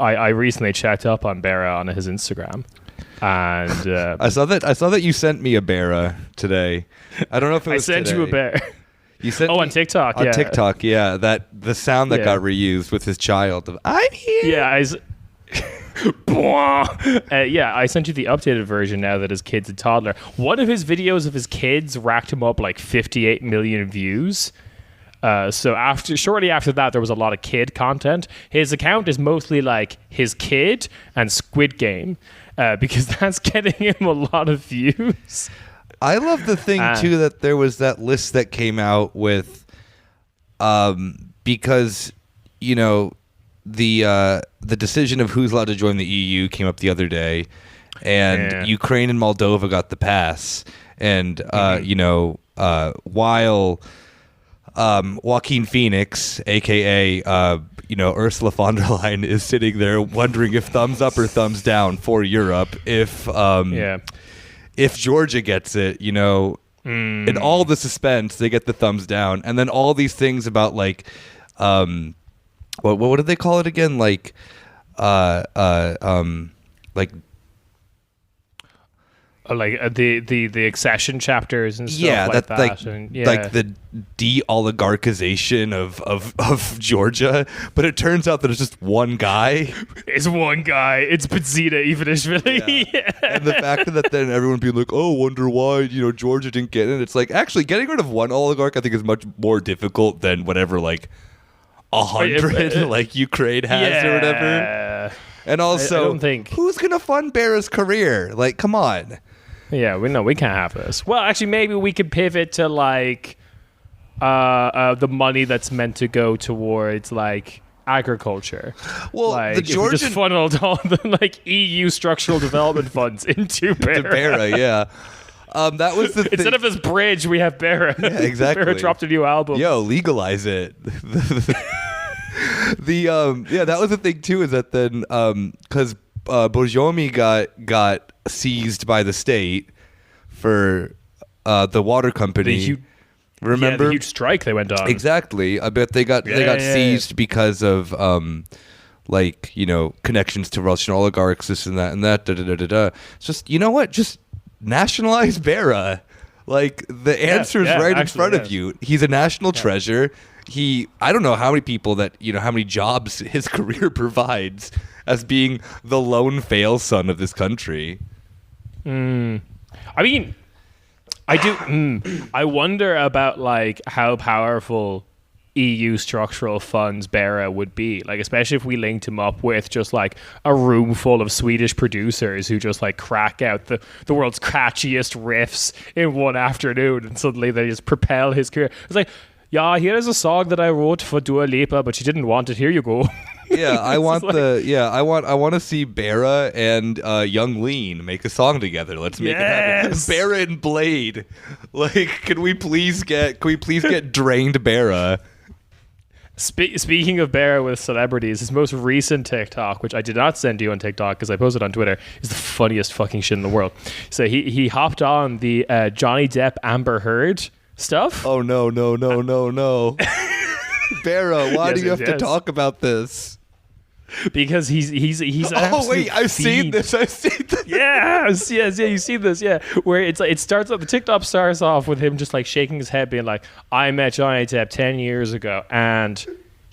I recently checked up on Bera on his Instagram, and I saw that you sent me a Bera today. I don't know if it was I sent today. you a Bera. You sent me, on TikTok. on TikTok, yeah. That the sound that got reused with his child of "I'm here." Yeah, I sent you the updated version now that his kid's a toddler. One of his videos of his kids racked him up like 58 million views. So shortly after that, there was a lot of kid content. His account is mostly like his kid and Squid Game, because that's getting him a lot of views. I love the thing too that there was that list that came out with, because the decision of who's allowed to join the EU came up the other day, and Ukraine and Moldova got the pass, and while Joaquin Phoenix, aka Ursula von der Leyen, is sitting there wondering if thumbs up or thumbs down for Europe if Georgia gets it, in all the suspense, they get the thumbs down, and then all these things about like, what did they call it again? Like the accession chapters and stuff like the de-oligarchization of Georgia, but it turns out that it's just one guy. It's one guy. It's Pazita Ivanishvili. Yeah. And the fact that then everyone being like, oh, wonder why Georgia didn't get it. It's like, actually getting rid of one oligarch I think is much more difficult than whatever 100 like Ukraine has or whatever. And also, I don't think who's gonna fund Bera's career? Like, come on. Yeah, we can't have this. Well, actually, maybe we could pivot to the money that's meant to go towards agriculture. Well, the Georgian just funneled all the EU structural development funds into Bera. Bera, yeah. That was the instead of this bridge, we have Bera. Yeah, exactly. Bera dropped a new album. Yo, legalize it. That was the thing too, is that then because Borjomi got seized by the state for the water company. Remember the huge strike they went on? Exactly. I bet they got seized because of connections to Russian oligarchs, this and that and that. It's just, you know what? Just nationalize Bera. The answer's right in front of you. He's a national treasure. I don't know how many people how many jobs his career provides as being the lone fail son of this country. I mean, I do. I wonder about how powerful EU structural funds Bera would be, especially if we linked him up with just a room full of Swedish producers who just crack out the world's catchiest riffs in one afternoon, and suddenly they just propel his career. It's yeah, here is a song that I wrote for Dua Lipa, but she didn't want it. Here you go. Yeah, I want I want to see Bera and Young Lean make a song together. Let's make it happen. Bera and Blade. Can we please get drained Bera? Speaking of Bera with celebrities, his most recent TikTok, which I did not send you on TikTok because I posted on Twitter, is the funniest fucking shit in the world. So he hopped on the Johnny Depp Amber Heard stuff. Oh no. Bera, why do you have to talk about this? Because he's oh wait, I've seen this. Yes, you see this, where it starts off, the TikTok starts off with him just shaking his head, being I met Johnny Depp 10 years ago and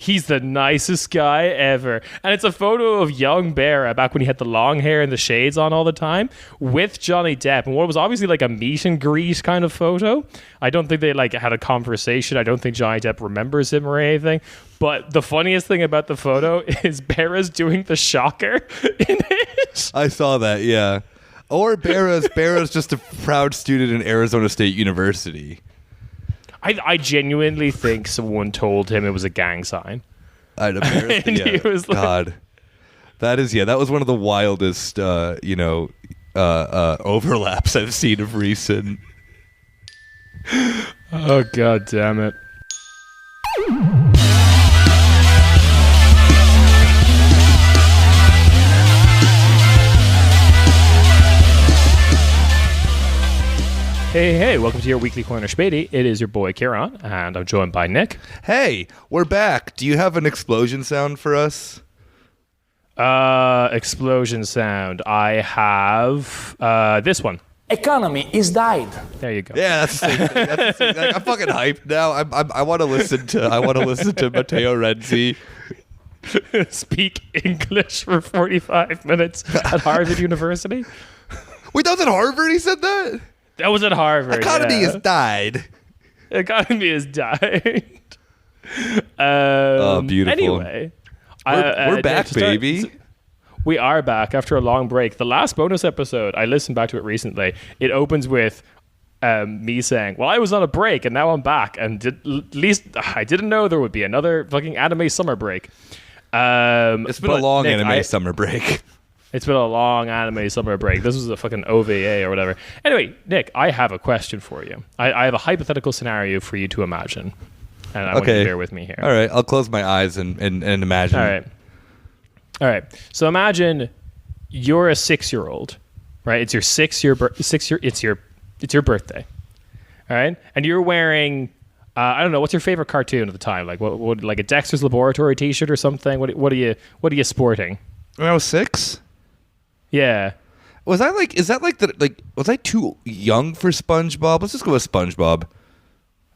he's the nicest guy ever. And it's a photo of young Bera back when he had the long hair and the shades on all the time with Johnny Depp. And what was obviously a meet and greet kind of photo. I don't think they had a conversation. I don't think Johnny Depp remembers him or anything. But the funniest thing about the photo is Bera's doing the shocker in it. I saw that, yeah. Or Bera's just a proud student in Arizona State University. I genuinely think someone told him it was a gang sign. And he was God. That was one of the wildest, overlaps I've seen of recent. Oh, God damn it. Hey, welcome to your weekly corner Späti. It is your boy Ciarán, and I'm joined by Nick. Hey, we're back. Do you have an explosion sound for us? Explosion sound. I have this one. Economy is died. There you go. Yeah, that's the same thing. Like, I'm fucking hyped now. I want to listen to Matteo Renzi speak English for 45 minutes at Harvard University. Wait, that was at Harvard? He said that? That was at Harvard. Economy has died. Economy has died. Oh, beautiful. Anyway, we're back, baby. We are back after a long break. The last bonus episode, I listened back to it recently. It opens with me saying, well, I was on a break and now I'm back. And at least I didn't know there would be another fucking anime summer break. It's been a long anime summer break. It's been a long anime summer break. This was a fucking OVA or whatever. Anyway, Nick, I have a question for you. I have a hypothetical scenario for you to imagine. And I want you to bear with me here. All right, I'll close my eyes and imagine. All right. So imagine you're a 6-year-old, right? It's your it's your birthday. All right? And you're wearing I don't know, what's your favorite cartoon at the time? Like what like a Dexter's Laboratory t-shirt or something? What are you sporting? When I was 6? Yeah. Was I was I too young for SpongeBob? Let's just go with SpongeBob.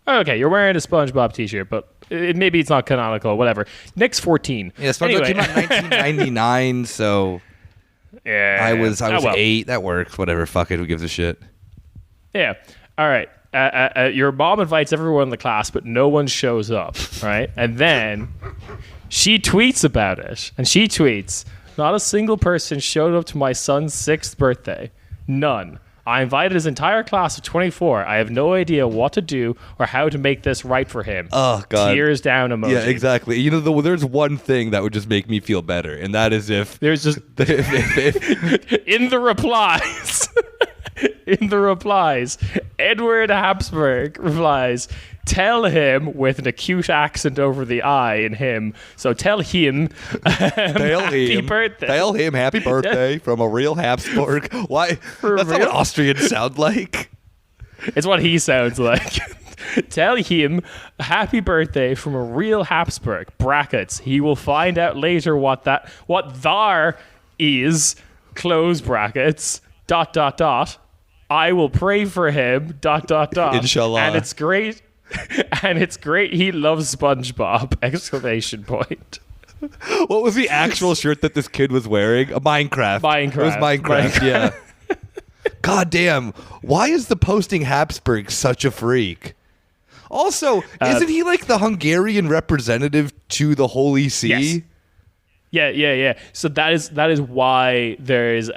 Okay, you're wearing a SpongeBob t-shirt, but maybe it's not canonical, whatever. Nick's 14. Yeah, SpongeBob came out in 1999, so yeah, I was 8. That works. Whatever. Fuck it. Who gives a shit? Yeah. All right. Your mom invites everyone in the class, but no one shows up, right? And then she tweets about it, and she tweets, "Not a single person showed up to my son's 6th birthday. None. I invited his entire class of 24. I have no idea what to do or how to make this right for him." Oh, God. Tears down emoji. Yeah, exactly. You know, there's one thing that would just make me feel better, and that is if... There's just... in the replies... in the replies, Edward Habsburg replies, "Tell him," with an acute accent over the I in him. So tell him, happy birthday. Tell him happy birthday from a real Habsburg. Why? That's not what Austrians sound like. It's what he sounds like. Tell him happy birthday from a real Habsburg. Brackets. He will find out later what thar is. Close brackets. ... I will pray for him. ... Inshallah. And it's great. And it's great. He loves SpongeBob! ! What was the actual shirt that this kid was wearing? A Minecraft. It was Minecraft. Yeah. God damn. Why is the posting Habsburg such a freak? Also, isn't he like the Hungarian representative to the Holy See? Yes. Yeah. So that is why there is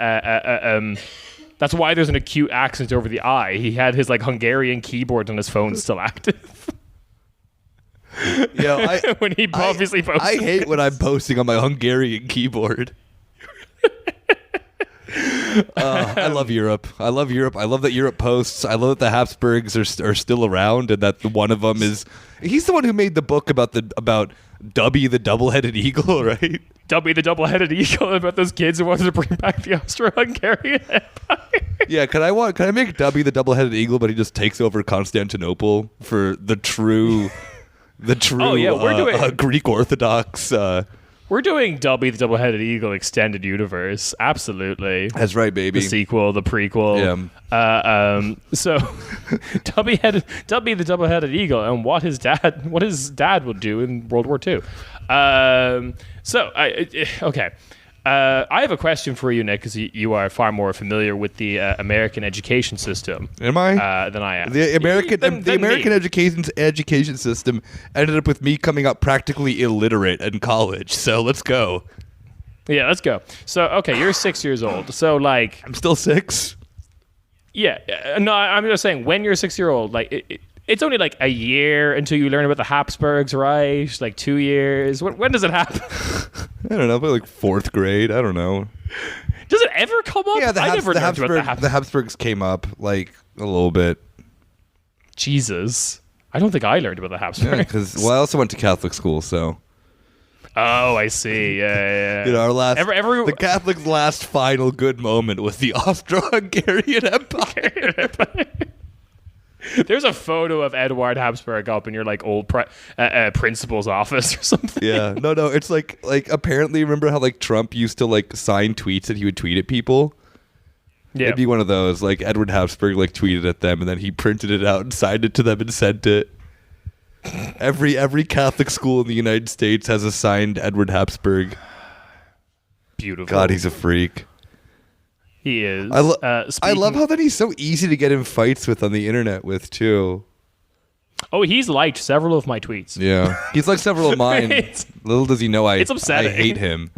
that's why there's an acute accent over the I. He had his like Hungarian keyboard on his phone still active. Yeah, when he obviously posted. I hate when I'm posting on my Hungarian keyboard. I love Europe. I love that Europe posts. I love that the Habsburgs are still around, and that one of them is. He's the one who made the book about Dubby the double-headed eagle, right? Dubby the double-headed eagle, about those kids who wanted to bring back the Austro-Hungarian Empire. Yeah, can I make Dubby the double-headed eagle, but he just takes over Constantinople for the true Greek Orthodox. We're doing Dubby the double-headed eagle extended universe. Absolutely. That's right, baby. The sequel, the prequel. Yeah. So Dubby the double-headed eagle, and what his dad would do in World War II. Okay. I have a question for you, Nick, because you are far more familiar with the American education system. Am I? Than I am. The American education system ended up with me coming up practically illiterate in college. So let's go. Yeah, let's go. So, okay, you're 6 years old. So, like... I'm still 6? Yeah. No, I'm just saying, when you're a 6-year-old, like... It's only like a year until you learn about the Habsburgs, right? Like 2 years. When does it happen? I don't know, but like 4th grade. I don't know. Does it ever come up? Yeah, the Habsburgs came up like a little bit. Jesus. I don't think I learned about the Habsburgs. Yeah, because I also went to Catholic school, so. Oh, I see. Yeah. You know, the Catholics' last final good moment was the Austro-Hungarian Empire. There's a photo of Edward Habsburg up in your like old principal's office or something. Yeah, no, it's like apparently remember how like Trump used to like sign tweets that he would tweet at people. Yeah, it'd be one of those like Edward Habsburg like tweeted at them and then he printed it out and signed it to them and sent it. Every Catholic school in the United States has a signed Edward Habsburg. Beautiful. God, he's a freak. He is. I love how that he's so easy to get in fights with on the internet with too. Oh, he's liked several of my tweets. Yeah, he's liked several of mine. Little does he know it's upsetting. I hate him.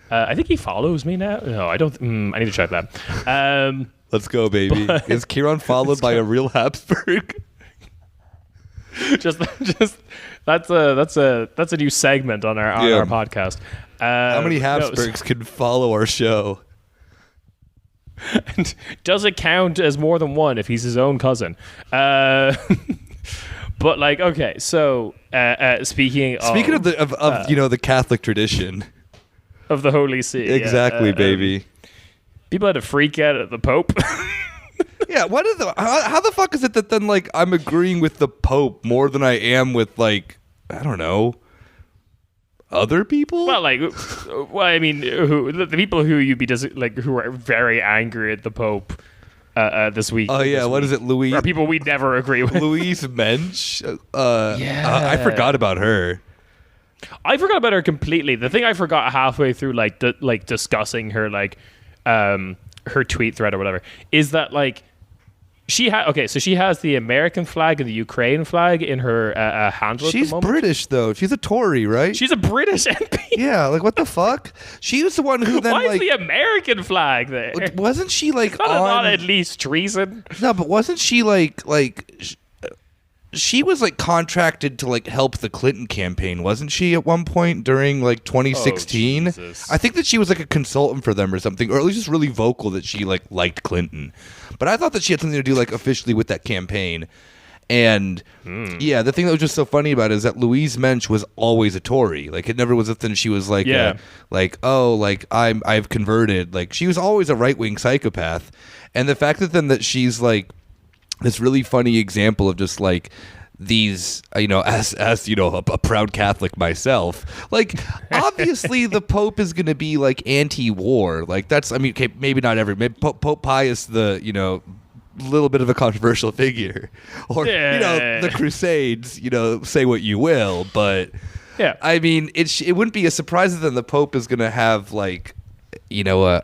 I think he follows me now. No, I don't. I need to check that. Let's go, baby. Is Ciarán followed by a real Habsburg? just that's a new segment on our podcast. How many Habsburgs can follow our show? Does it count as more than one if he's his own cousin? But like, okay, so speaking of the Catholic tradition of the Holy See, exactly, baby. People had to freak out at the Pope. Yeah, how the fuck is it that then like I'm agreeing with the Pope more than I am with like I don't know other people? Well, I mean, the people who who are very angry at the Pope this week. Oh yeah, what is it, Louise? Are people we never agree with? Louise Mensch. I forgot about her. I forgot about her completely. The thing I forgot halfway through, discussing her her tweet thread or whatever, is that like. She has the American flag and the Ukraine flag in her handle. She's British though. She's a Tory, right? She's a British MP. Yeah, like what the fuck? She was the one who then Why is the American flag there? Wasn't she like not at least treason? No, but wasn't she she was like contracted to like help the Clinton campaign, wasn't she, at one point during like 2016? I think that she was like a consultant for them or something, or at least just really vocal that she like liked Clinton. But I thought that she had something to do like officially with that campaign. And yeah, the thing that was just so funny about it is that Louise Mensch was always a Tory. Like it never was a thing. She was like, I've converted. Like she was always a right wing psychopath. And the fact that she's like this really funny example of just like these, as a proud Catholic myself, like obviously the Pope is going to be like anti-war. Like that's, okay, maybe not Pope Pius, the, little bit of a controversial figure, or the Crusades, say what you will, but yeah, it wouldn't be a surprise that the Pope is going to have like the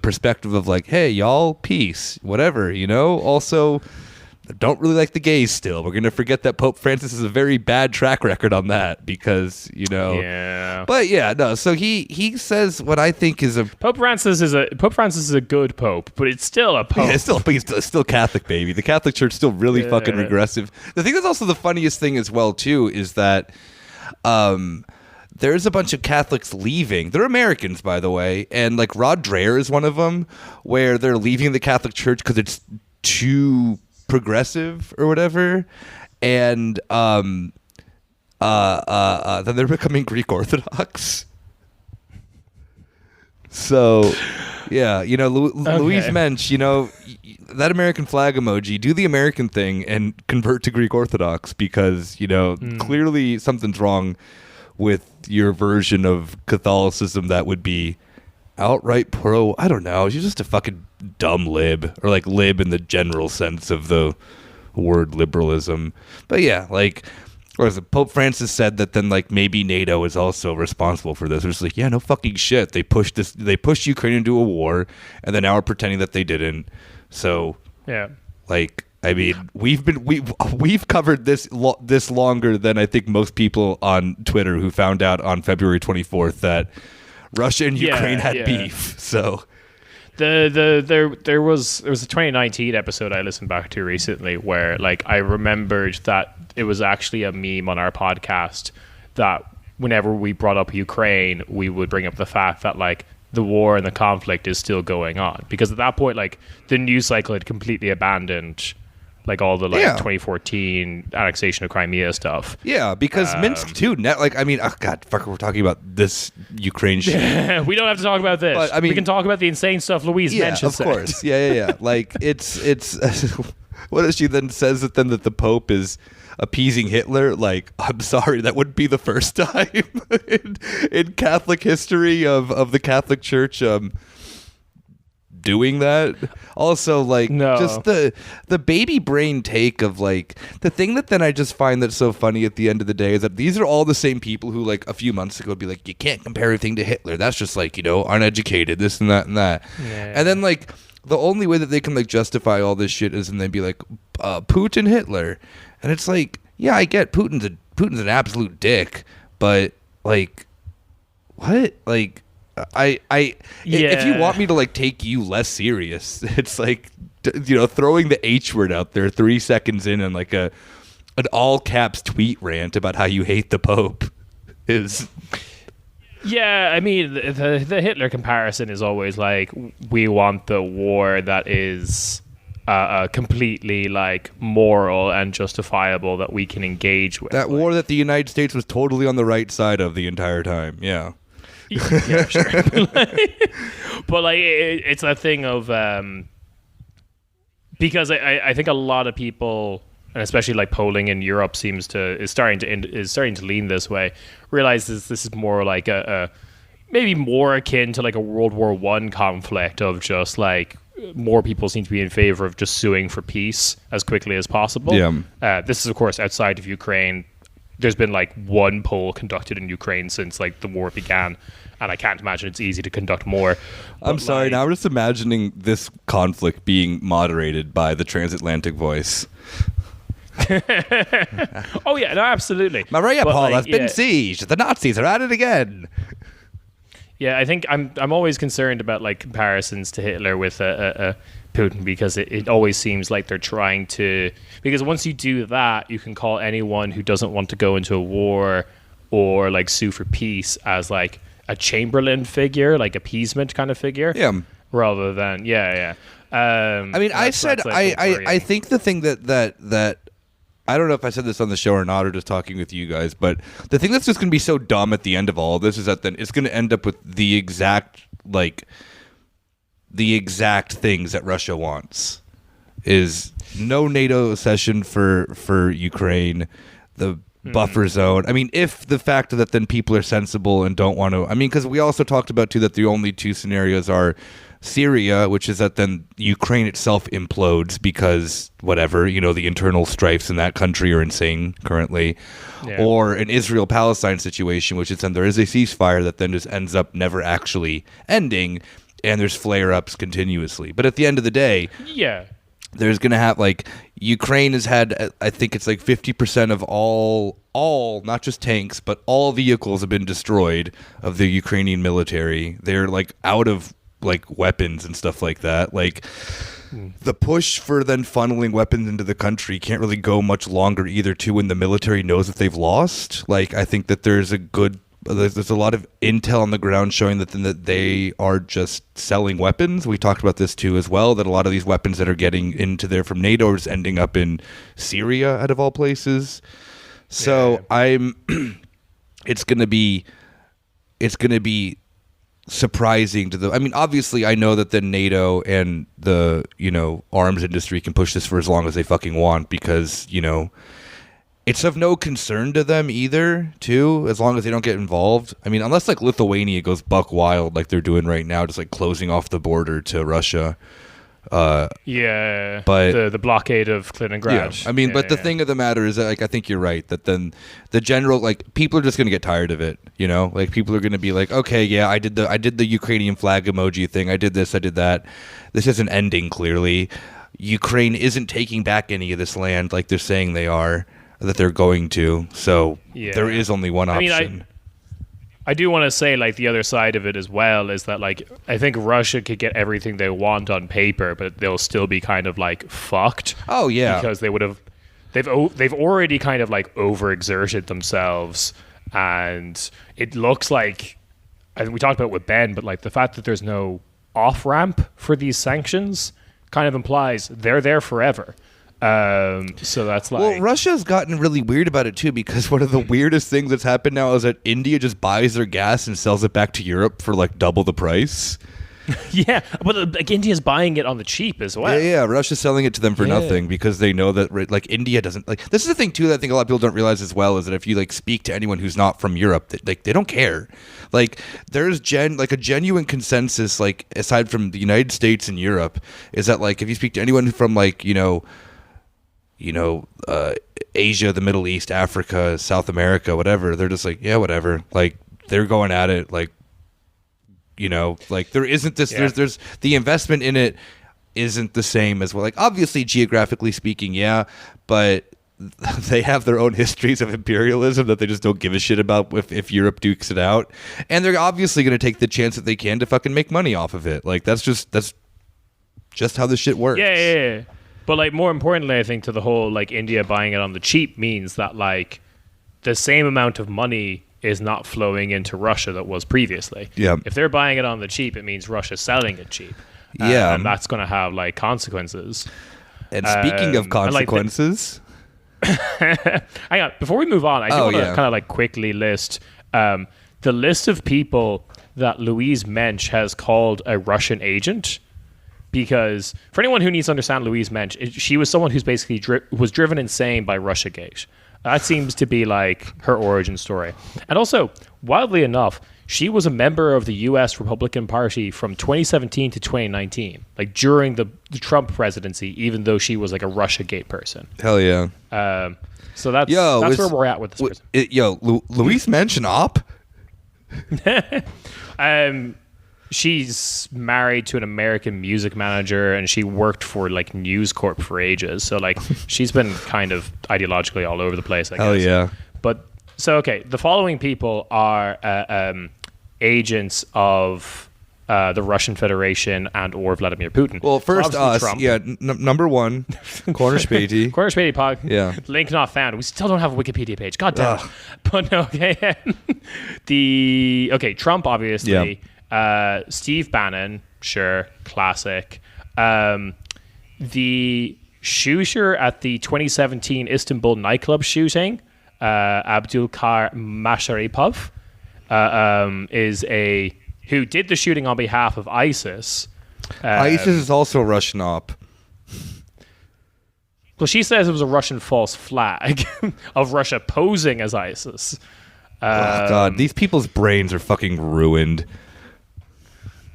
perspective of like, hey y'all, peace, whatever, also don't really like the gays still. We're gonna forget that Pope Francis has a very bad track record on that because yeah. But yeah, no, so he says what I think is Pope Francis is a good pope, but it's still a pope. Yeah, it's still Catholic, baby. The Catholic Church still really fucking regressive. The thing that's also the funniest thing as well too is that there's a bunch of Catholics leaving. They're Americans, by the way, and like Rod Dreher is one of them, where they're leaving the Catholic Church because it's too progressive or whatever, and then they're becoming Greek Orthodox. So, yeah, Louise Mensch, that American flag emoji, do the American thing and convert to Greek Orthodox because, clearly something's wrong with your version of Catholicism that would be outright pro. I don't know. She's just a fucking dumb lib, or like lib in the general sense of the word liberalism. But yeah, like, or as Pope Francis said that then like maybe NATO is also responsible for this. It's like, yeah, no fucking shit. They pushed Ukraine into a war, and then now we're pretending that they didn't. So yeah, like, we've covered this longer than I think most people on Twitter who found out on February 24th that Russia and Ukraine had beef. So there was a 2019 episode I listened back to recently where like I remembered that it was actually a meme on our podcast that whenever we brought up Ukraine, we would bring up the fact that like the war and the conflict is still going on, because at that point like the news cycle had completely abandoned like all the 2014 annexation of Crimea stuff. Yeah, because Minsk too. Oh god, fuck, we're talking about this Ukraine shit. We don't have to talk about this. But, we can talk about the insane stuff Louise mentioned. Of course. Yeah. Like it's what if she then says that the Pope is appeasing Hitler? Like, I'm sorry, that wouldn't be the first time in Catholic history of the Catholic Church doing that. Also, just the baby brain take of the thing that then I just find that's so funny at the end of the day is that these are all the same people who a few months ago would be like, you can't compare everything to Hitler. That's just uneducated, this and that and that. Yeah. And then the only way that they can justify all this shit is and they'd be like, Putin, Hitler. And it's yeah, I get Putin's an absolute dick, but what? If you want me to take you less serious, it's throwing the H word out there 3 seconds in and an all caps tweet rant about how you hate the Pope is. Yeah, I mean the Hitler comparison is always we want the war that is completely moral and justifiable that we can engage with. That war that the United States was totally on the right side of the entire time. Yeah. Yeah, sure. But it's a thing of because I think a lot of people, and especially polling in Europe is starting to lean this way, realizes this is more a maybe more akin to a World War I conflict of just more people seem to be in favor of just suing for peace as quickly as possible. Yeah. This is of course outside of Ukraine. There's been one poll conducted in Ukraine since the war began, and I can't imagine it's easy to conduct more. I'm sorry, now I'm just imagining this conflict being moderated by the transatlantic voice. Oh yeah, no, absolutely. Mariupol has been sieged. The Nazis are at it again. Yeah, I think I'm always concerned about comparisons to Hitler with Putin, because it always seems like they're trying to, because once you do that, you can call anyone who doesn't want to go into a war or sue for peace as a Chamberlain figure, appeasement kind of figure. Yeah. Rather than I think the thing that I don't know if I said this on the show or not, or just talking with you guys, but the thing that's just going to be so dumb at the end of all of this is that then it's going to end up with the exact things that Russia wants. Is no NATO accession for Ukraine, the buffer zone. I mean, if the fact that then people are sensible and don't want to, because we also talked about too that the only two scenarios are Syria, which is that then Ukraine itself implodes because whatever, the internal strifes in that country are insane currently, or an Israel-Palestine situation, which is then there is a ceasefire that then just ends up never actually ending, and there's flare-ups continuously. But at the end of the day, there's going to have Ukraine has had, I think it's 50% of all, not just tanks, but all vehicles have been destroyed of the Ukrainian military. They're out of weapons and stuff like that. The push for then funneling weapons into the country can't really go much longer either too, when the military knows that they've lost. I think that there's a lot of intel on the ground showing that they are just selling weapons. We talked about this too as well, that a lot of these weapons that are getting into there from NATO are just ending up in Syria out of all places. So it's going to be surprising to obviously I know that the NATO and the arms industry can push this for as long as they fucking want, because it's of no concern to them either too, as long as they don't get involved. Unless Lithuania goes buck wild like they're doing right now, just closing off the border to Russia. But the blockade of Kaliningrad. But the thing of the matter is that I think you're right, that then the general people are just going to get tired of it. People are going to be okay, yeah, I did the Ukrainian flag emoji thing. I did this, I did that. This isn't ending clearly. Ukraine isn't taking back any of this land like they're saying they are, that they're going to. So there is only one option. I do want to say the other side of it as well is that I think Russia could get everything they want on paper, but they'll still be kind of fucked. Oh yeah, because they've already kind of overexerted themselves, and it looks like, I think we talked about it with Ben, but the fact that there's no off ramp for these sanctions kind of implies they're there forever. So that's like... Well, Russia's gotten really weird about it, too, because one of the weirdest things that's happened now is that India just buys their gas and sells it back to Europe for, like, double the price. Yeah, but like India's buying it on the cheap as well. Yeah, Russia's selling it to them for nothing because they know that, like, India doesn't... Like, this is the thing, too, that I think a lot of people don't realize as well, is that if you, like, speak to anyone who's not from Europe, they don't care. Like, there's a genuine consensus, like, aside from the United States and Europe, is that, like, if you speak to anyone from, like, Asia, the Middle East, Africa, South America, whatever, they're just like, yeah, whatever. Like, they're going at it, like, like there isn't this, there's the investment in it isn't the same as well. Like, obviously, geographically speaking, yeah, but they have their own histories of imperialism that they just don't give a shit about if Europe dukes it out. And they're obviously going to take the chance that they can to fucking make money off of it. Like, that's just how this shit works. Yeah. But, like, more importantly, I think to the whole, like, India buying it on the cheap means that, like, the same amount of money is not flowing into Russia that was previously. Yeah. If they're buying it on the cheap, it means Russia's selling it cheap. Yeah. And that's going to have, like, consequences. And speaking of consequences... Hang on. Before we move on, I do want to kind of, like, quickly list the list of people that Louise Mensch has called a Russian agent. Because for anyone who needs to understand Louise Mensch, she was someone who's basically was driven insane by Russiagate. That seems to be like her origin story. And also, wildly enough, she was a member of the U.S. Republican Party from 2017 to 2019, like during the Trump presidency, even though she was like a Russiagate person. Hell yeah. So that's where we're at with this person. Louise Mensch an op? She's married to an American music manager, and she worked for like News Corp for ages. So like she's been kind of ideologically all over the place, I guess. Hell yeah. But so okay, the following people are agents of the Russian Federation and or Vladimir Putin. Well, first so us, Trump. yeah. Number one, Corner Späti. Corner Späti pod. Yeah. Link not found. We still don't have a Wikipedia page. God damn it. But no, okay. Trump obviously. Yeah. Steve Bannon, sure, classic. The shooter at the 2017 Istanbul nightclub shooting, Abdulkar Masharipov, who did the shooting on behalf of ISIS. ISIS is also a Russian op. Well, she says it was a Russian false flag of Russia posing as ISIS. God, these people's brains are fucking ruined.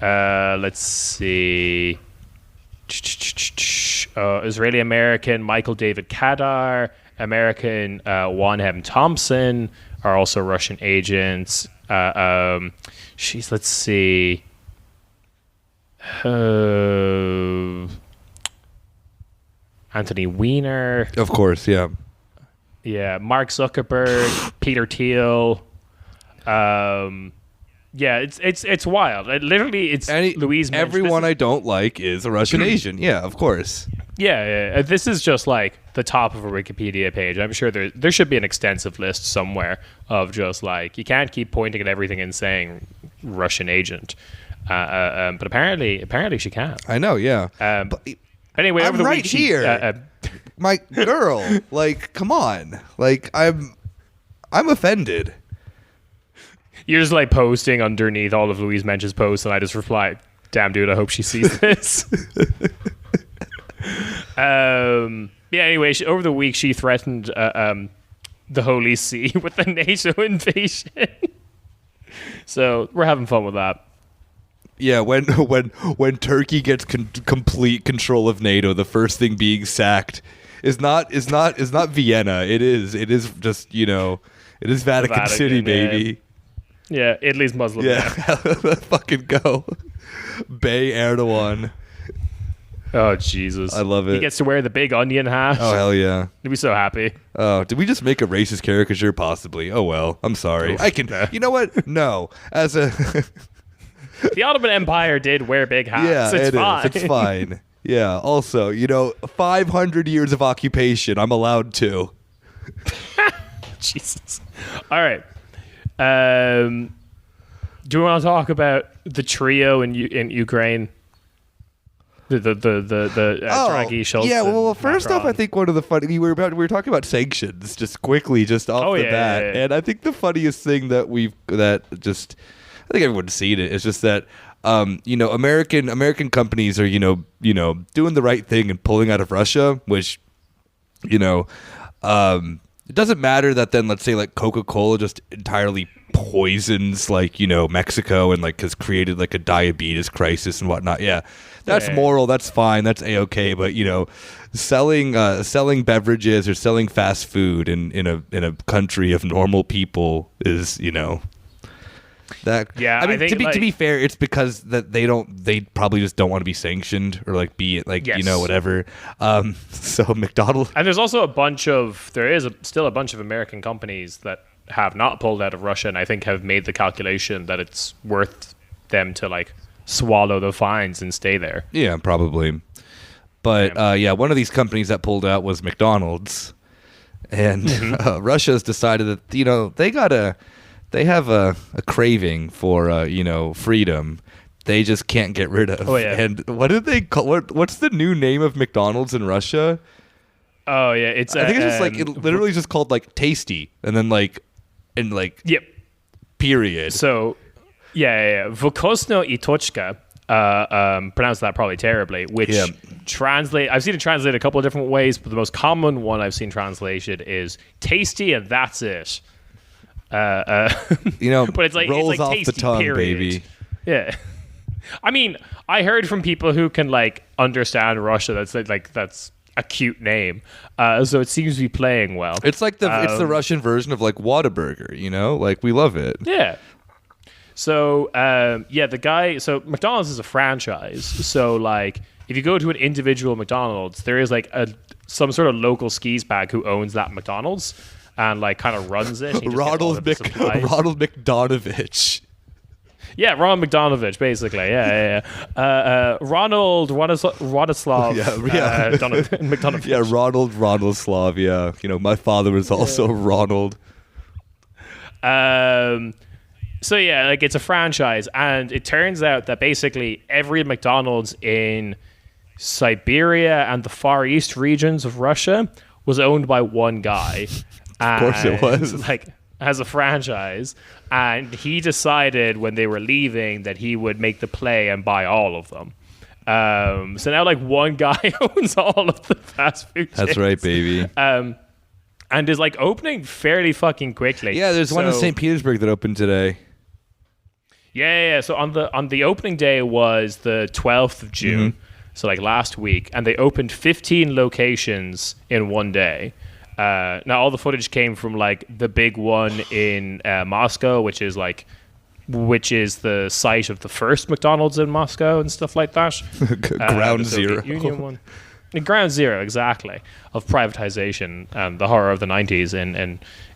Let's see. Israeli American Michael David Kadar, American Juan M. Thompson are also Russian agents. Let's see. Anthony Weiner. Of course, yeah. Yeah, Mark Zuckerberg, Peter Thiel. Yeah, it's wild. It's Louise Mensch. Everyone I don't like is a Russian Asian. Yeah, of course. Yeah. This is just like the top of a Wikipedia page. I'm sure there should be an extensive list somewhere of just like, you can't keep pointing at everything and saying Russian agent. But apparently she can. I know, yeah. But anyway, over the right week here. My girl, like, come on. Like, I'm offended. You're just like posting underneath all of Louise Mensch's posts, and I just reply, "Damn, dude, I hope she sees this." Anyway, over the week she threatened the Holy See with the NATO invasion. So we're having fun with that. Yeah, when Turkey gets complete control of NATO, the first thing being sacked is not Vienna. It is just it is Vatican City, baby. Yeah, Italy's Muslim. Yeah, fucking go. Bay Erdogan. Oh, Jesus. I love it. He gets to wear the big onion hat. Oh, hell yeah. He'd be so happy. Oh, did we just make a racist caricature? Possibly. Oh, well. I'm sorry. I can... You know what? No. As a... The Ottoman Empire did wear big hats. Yeah, it's fine. It's fine. Yeah, also, 500 years of occupation. I'm allowed to. Jesus. All right. Do we want to talk about the trio in Ukraine? Draghi, Schultz. Yeah, well, first Macron. off, I think one of the funny we were talking about sanctions just quickly, just off the bat, yeah. and I think the funniest thing I think everyone's seen it. It's just that American companies are doing the right thing and pulling out of Russia, which it doesn't matter that then let's say like Coca-Cola just entirely poisons Mexico and has created a diabetes crisis and whatnot. Yeah, that's moral. That's fine. That's a-okay. But selling beverages or selling fast food in a country of normal people is that. Yeah, I mean, to be fair, it's because that they probably just don't want to be sanctioned or whatever. So McDonald's, and there's also still a bunch of American companies that have not pulled out of Russia, and I think have made the calculation that it's worth them to swallow the fines and stay there. Yeah, probably. But one of these companies that pulled out was McDonald's, and Russia's decided that they have a craving for freedom. They just can't get rid of. Oh, yeah. And what did they call? What's the new name of McDonald's in Russia? Oh yeah, I think it's just it literally just called Tasty, and then yep. Period. So Vukosno i Tochka, pronounced that probably terribly, which I've seen it translated a couple of different ways, but the most common one I've seen translated is tasty and that's it. But it's rolls off tasty, the tongue, period. baby. Yeah. I mean, I heard from people who can understand Russia that's a cute name, so it seems to be playing well. It's it's the Russian version of Whataburger, we love it. Yeah. So so McDonald's is a franchise. So if you go to an individual McDonald's, there is some sort of local skis bag who owns that McDonald's and kind of runs it. Ronald McDonovich. Yeah, Ronald McDonovich, basically. Yeah. Ronald Władysław McDonovich. Yeah, Ronald Slav. Yeah, my father was also Ronald. So it's a franchise, and it turns out that basically every McDonald's in Siberia and the Far East regions of Russia was owned by one guy. Of course it was. As a franchise, and he decided when they were leaving that he would make the play and buy all of them. So now one guy owns all of the fast food chains. That's right, baby. And is opening fairly fucking quickly. Yeah, there's one in St. Petersburg that opened today. Yeah. So on the opening day was the 12th of June, so last week, and they opened 15 locations in one day. Now all the footage came from the big one in Moscow, which is the site of the first McDonald's in Moscow and stuff like that. Ground zero. Union one. Ground zero, exactly, of privatization and the horror of the 90s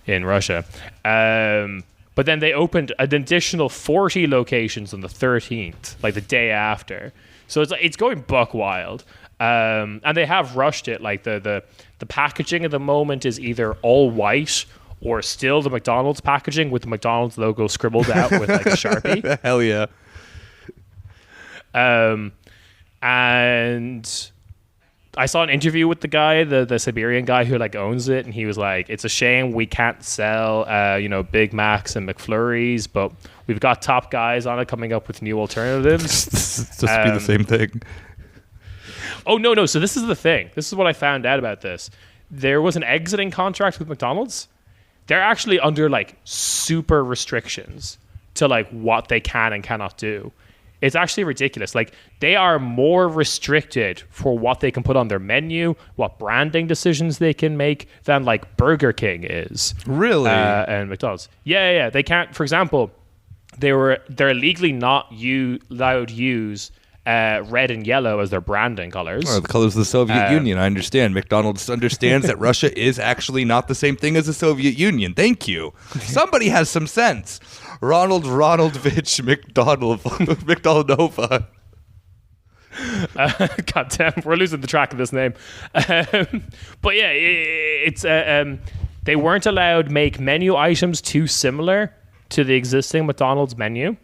in Russia. But then they opened an additional 40 locations on the 13th, the day after. So it's going buck wild. And they have rushed it. The packaging at the moment is either all white or still the McDonald's packaging with the McDonald's logo scribbled out with a Sharpie. Hell yeah. And I saw an interview with the guy, the Siberian guy who owns it, and he was like, "It's a shame we can't sell Big Macs and McFlurries, but we've got top guys on it coming up with new alternatives." It's just be the same thing. Oh, no. So this is the thing. This is what I found out about this. There was an exiting contract with McDonald's. They're actually under super restrictions to what they can and cannot do. It's actually ridiculous. They are more restricted for what they can put on their menu, what branding decisions they can make than Burger King is. Really? And McDonald's. Yeah. They can't, for example, they're legally not allowed to use red and yellow as their branding colors. Oh, the colors of the Soviet Union. I understand. McDonald's understands that Russia is actually not the same thing as the Soviet Union. Thank you. Somebody has some sense. Ronaldovich McDonaldova. God damn, we're losing the track of this name. But yeah, it's they weren't allowed to make menu items too similar to the existing McDonald's menu.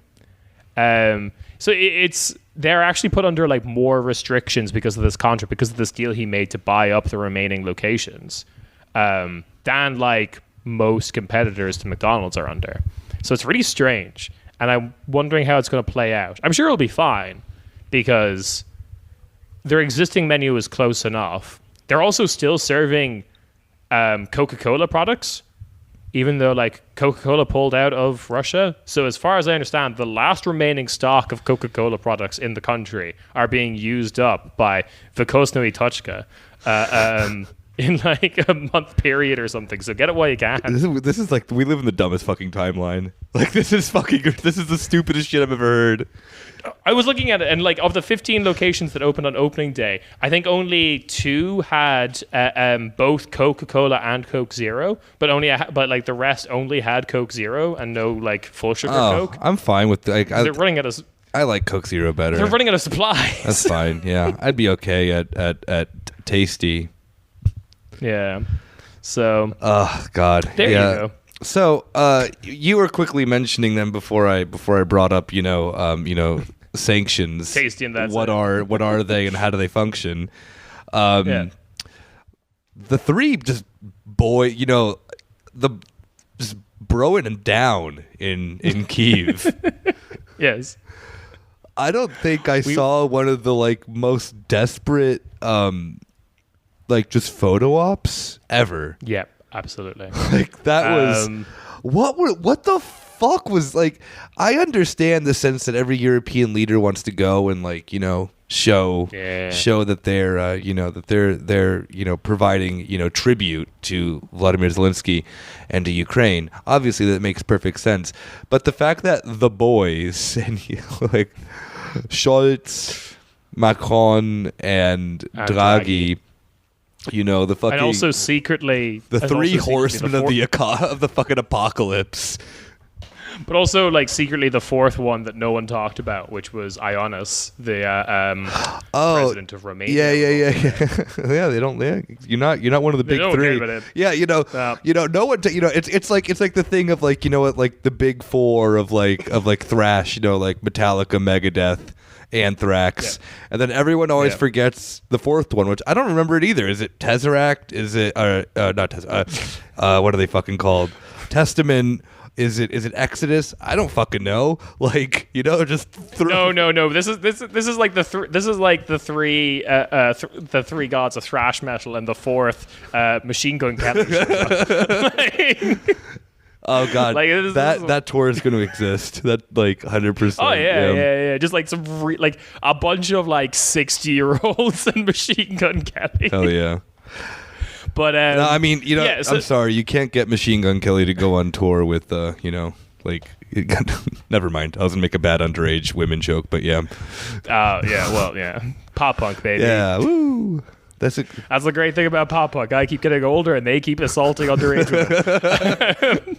So it's they're actually put under like more restrictions because of this contract, because of this deal he made to buy up the remaining locations, than like most competitors to McDonald's are under. So it's really strange, and I'm wondering how it's going to play out. I'm sure it'll be fine because their existing menu is close enough. They're also still serving Coca-Cola products, even though like Coca-Cola pulled out of Russia. So as far as I understand, the last remaining stock of Coca-Cola products in the country are being used up by Vykosnoye Tochka in like a month period or something. So get it while you can. This is like, we live in the dumbest fucking timeline. Like this is the stupidest shit I've ever heard. I was looking at it, and like of the 15 locations that opened on opening day, I think only 2 had both Coca-Cola and Coke Zero, but like the rest only had Coke Zero and no like full sugar Coke. I'm fine with like they're running out of. I like Coke Zero better. They're running out of supply. That's fine. Yeah, I'd be okay at Tasty. Yeah. So. Oh God. There you go. So you were quickly mentioning them before I brought up sanctions. Tasty and that's what are they and how do they function? The 3 just just broing them down in Kyiv. Yes. I don't think I saw one of the like most desperate just photo ops ever. Yeah, absolutely. Like that was what the fuck was like. I understand the sense that every European leader wants to go and show that they're providing scribute to Vladimir Zelensky and to Ukraine. Obviously that makes perfect sense, but the fact that the boys and like Scholz, Macron and Draghi, the fucking, and also secretly the 3 horsemen of the fucking apocalypse. But also, like, secretly the 4th one that no one talked about, which was Ioannis, the president of Romania. Yeah. Yeah, they don't. Yeah, you're not one of the big 3. Yeah, no one. It's like the thing of like the big 4 of thrash. Like Metallica, Megadeth, Anthrax, and then everyone always forgets the 4th one, which I don't remember it either. Is it Tesseract? Is it not Tesseract? What are they fucking called? Testament. Is it Exodus? I don't fucking know. Like, just No. This is like the 3 gods of thrash metal, and the 4th Machine Gun Kelly. Oh God, like that tour is going to exist. That 100%. Oh yeah. Just like like a bunch of like 60-year-olds and Machine Gun Kelly. Hell yeah. But no, I mean, I'm sorry, you can't get Machine Gun Kelly to go on tour with, never mind. I was gonna make a bad underage women joke, but yeah. Pop punk, baby. Yeah, woo. That's the great thing about pop punk. I keep getting older, and they keep assaulting underage women.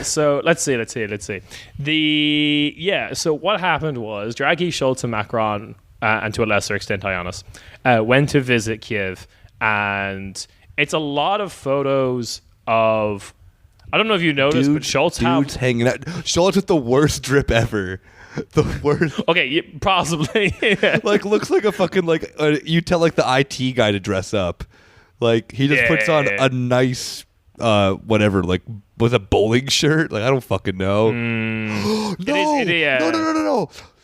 So let's see. So what happened was Draghi, Scholz, and Macron, and to a lesser extent Ioannis, went to visit Kyiv. And it's a lot of photos of, I don't know if you noticed, but Scholz hanging out. Scholz with the worst drip ever. The worst. Okay, possibly. Yeah. Like looks like a fucking you tell like the IT guy to dress up. Like he just puts on a nice whatever, like with a bowling shirt. Like I don't fucking know. No.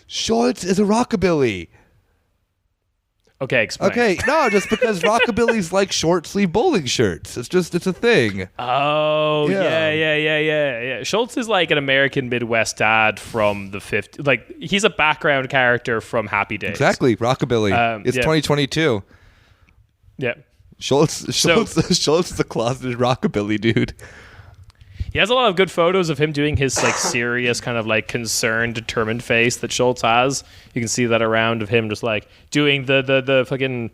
Scholz is a rockabilly. Okay, explain. Okay, no, just because rockabilly's like short sleeve bowling shirts. It's a thing. Oh, yeah. Scholz is like an American Midwest dad from the 50s. Like he's a background character from Happy Days. Exactly, rockabilly. It's 2022. Yeah. Scholz is a closeted rockabilly dude. He has a lot of good photos of him doing his like serious kind of like concerned, determined face that Scholz has. You can see that around of him just like doing the fucking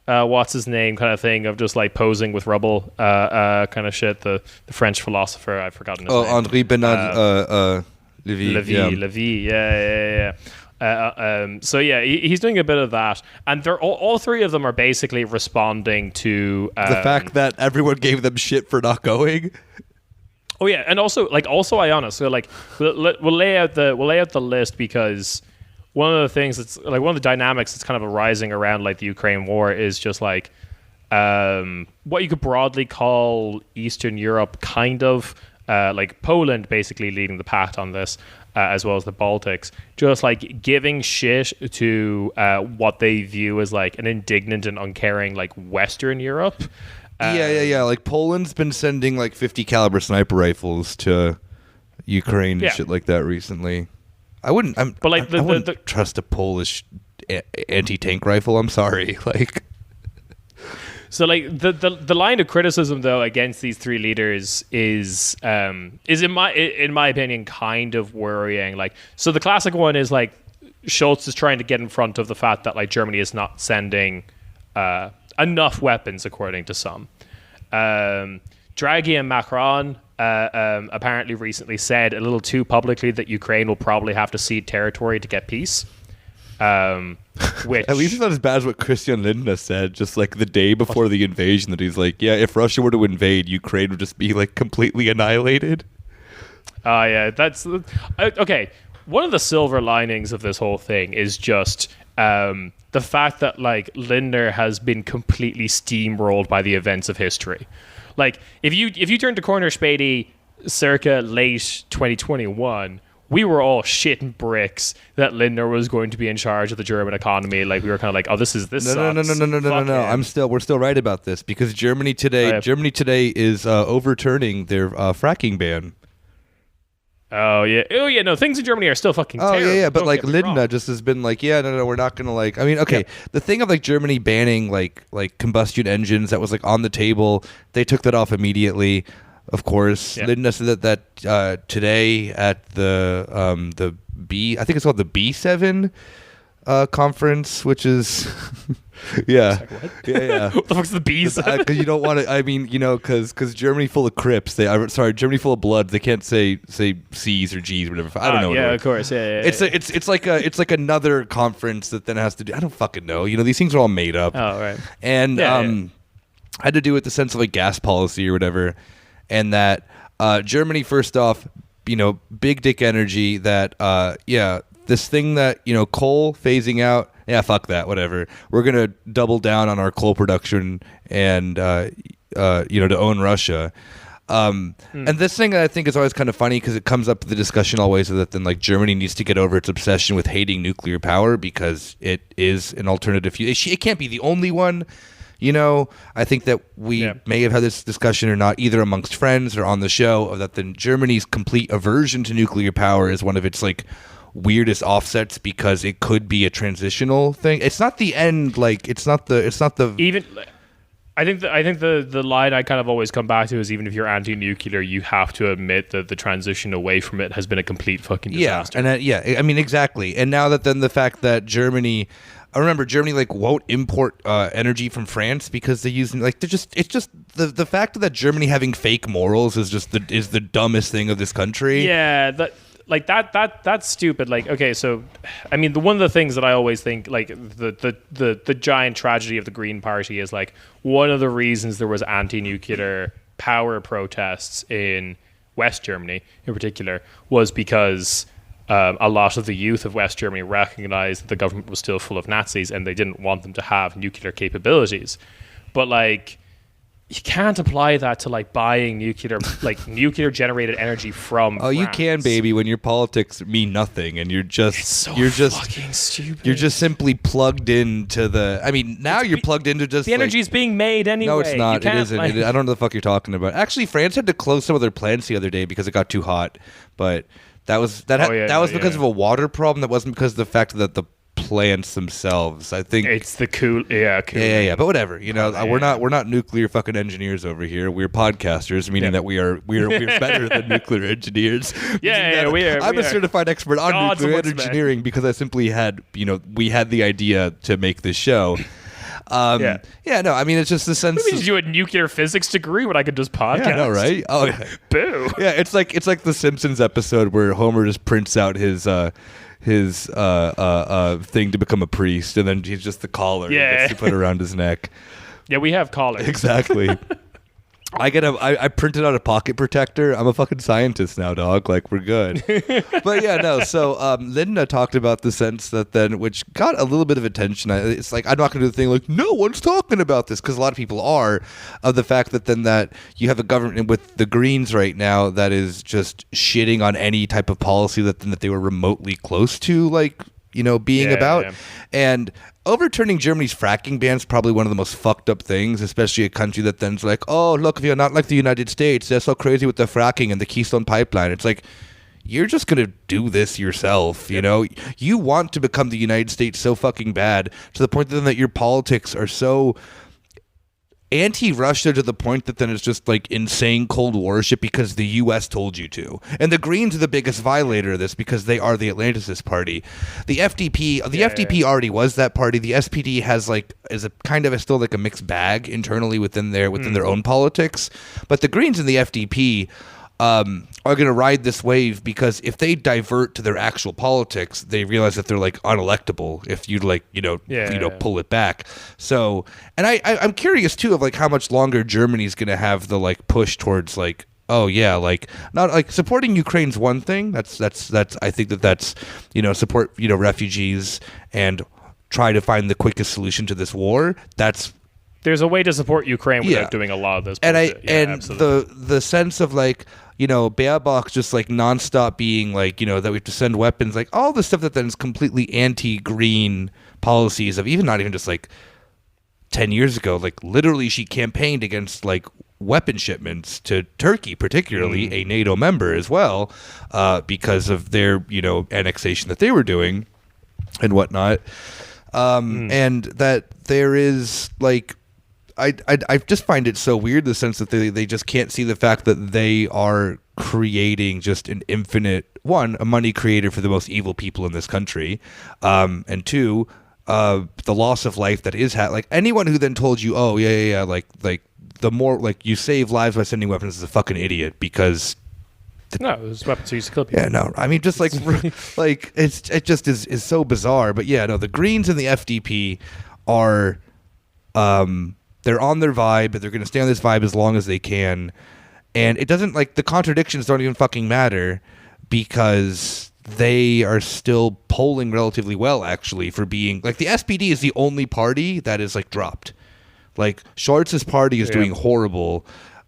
what's his name kind of thing of just like posing with rubble kind of shit. The French philosopher, I've forgotten his name. Henri Bernard Lévy. Yeah. So yeah, he's doing a bit of that, and they're all 3 of them are basically responding to the fact that everyone gave them shit for not going. Oh yeah, and also Iona. So like we'll lay out the list because one of the things that's like one of the dynamics that's kind of arising around like the Ukraine war is just like what you could broadly call Eastern Europe, kind of like Poland basically leading the path on this, as well as the Baltics, just like giving shit to what they view as like an indignant and uncaring like Western Europe. Yeah. Like Poland's been sending like 50 caliber sniper rifles to Ukraine and shit like that recently. I wouldn't trust a Polish anti-tank rifle. I'm sorry. Like, so like the line of criticism though against these three leaders is in my opinion kind of worrying. Like, so the classic one is like Scholz is trying to get in front of the fact that like Germany is not sending enough weapons, according to some. Draghi and Macron apparently recently said a little too publicly that Ukraine will probably have to cede territory to get peace. Which at least it's not as bad as what Christian Lindner said just like the day before the invasion, that he's like, yeah, if Russia were to invade, Ukraine would just be like completely annihilated. Yeah, that's okay. One of the silver linings of this whole thing is just the fact that like Lindner has been completely steamrolled by the events of history. Like if you turn to corner Späti circa late 2021, we were all shitting bricks that Lindner was going to be in charge of the German economy. Like we were kind of like, oh, this No. sucks. We're still right about this because Germany today is overturning their fracking ban. Oh yeah. No, things in Germany are still fucking terrible. Yeah. But like Lindner just has been like, yeah, no, we're not gonna like. I mean, okay, the thing of like Germany banning like combustion engines, that was like on the table. They took that off immediately. Of course, Lindner said that today at the B, I think it's called the B7 conference, which is yeah. What the fuck's the B7? Because you don't want to. I mean, you know, because Germany full of Crips. Germany full of Bloods. They can't say C's or G's or whatever. I don't know. Yeah, of course. Yeah. It's like another conference that then has to do. I don't fucking know. You know, these things are all made up. Oh right. And had to do with the sense of like gas policy or whatever. And that Germany, first off, you know, big dick energy. That this thing that, you know, coal phasing out. Yeah, fuck that. Whatever. We're gonna double down on our coal production and to own Russia. And this thing I think is always kind of funny because it comes up in the discussion always that then like Germany needs to get over its obsession with hating nuclear power because it is an alternative. It can't be the only one. You know, I think that we may have had this discussion or not, either amongst friends or on the show, of that then Germany's complete aversion to nuclear power is one of its like weirdest offsets because it could be a transitional thing. It's not the end. Like it's not the even. I think the line I kind of always come back to is even if you're anti-nuclear, you have to admit that the transition away from it has been a complete fucking disaster. I mean exactly. And now that then the fact that Germany. I remember Germany like won't import energy from France because they use like it's just the fact that Germany having fake morals is just the dumbest thing of this country. Yeah, that's stupid. Like, okay, so I mean, one of the things that I always think like the giant tragedy of the Green Party is like one of the reasons there was anti-nuclear power protests in West Germany in particular was because a lot of the youth of West Germany recognized that the government was still full of Nazis and they didn't want them to have nuclear capabilities. But like, you can't apply that to like buying nuclear generated energy from France. You can, baby, when your politics mean nothing and you're just fucking stupid. You're just simply plugged into the. I mean, now you're plugged into just the energy is being made anyway. No, it's not. It isn't. I don't know what the fuck you're talking about. Actually, France had to close some of their plants the other day because it got too hot, but. That was because of a water problem. That wasn't because of the fact that the plants themselves. I think it's the cool. Yeah. But whatever. You know, we're not nuclear fucking engineers over here. We're podcasters, meaning that we're better than nuclear engineers. We are. I'm a certified expert on nuclear engineering because I simply had we had the idea to make this show. No, I mean, it's just the sense. Maybe you had a nuclear physics degree when I could just podcast. Yeah, I know, right? Oh, yeah. Boo. Yeah, it's like the Simpsons episode where Homer just prints out his thing to become a priest, and then he's just the collar he gets to put around his neck. Yeah, we have collars. Exactly. I printed out a pocket protector. I'm a fucking scientist now, dog. Like, we're good. But yeah, no. So Linda talked about the sense that then, which got a little bit of attention. It's like, I'm not going to do the thing like, no one's talking about this, because a lot of people are, of the fact that then that you have a government with the Greens right now that is just shitting on any type of policy that they were remotely close to, like, being about. Yeah. And overturning Germany's fracking ban is probably one of the most fucked up things, especially a country that then's like, oh, look, if you're not like the United States, they're so crazy with the fracking and the Keystone Pipeline. It's like, you're just going to do this yourself, You want to become the United States so fucking bad to the point that your politics are so anti-Russia to the point that then it's just like insane Cold War shit because the U.S. told you to. And the Greens are the biggest violator of this because they are the Atlanticist party. The FDP already was that party. The SPD is a kind of still like a mixed bag internally within their own politics. But the Greens and the FDP are going to ride this wave because if they divert to their actual politics, they realize that they're like unelectable if you pull it back. So, and I'm curious too of like how much longer Germany's going to have the like push towards like, oh yeah, like not like supporting Ukraine's one thing. That's I think that's support refugees and try to find the quickest solution to this war. There's a way to support Ukraine without doing a lot of this. And the sense of like, Baerbock just like nonstop being like, that we have to send weapons, like all the stuff that then is completely anti-green policies of not even just like 10 years ago, like literally she campaigned against like weapon shipments to Turkey, particularly a NATO member as well, because of their, annexation that they were doing and whatnot. And that there is like, I just find it so weird, the sense that they just can't see the fact that they are creating just an infinite, one, a money creator for the most evil people in this country, and two, the loss of life that is like anyone who then told you, oh yeah, like the more like you save lives by sending weapons is a fucking idiot because. No, those weapons are used to kill people. Yeah, no, I mean, just like, like it just is so bizarre. But yeah, no, the Greens and the FDP are, they're on their vibe, but they're going to stay on this vibe as long as they can. And it doesn't, like, the contradictions don't even fucking matter because they are still polling relatively well, actually, for being, like, the SPD is the only party that is, like, dropped. Like, Scholz's party is doing horrible,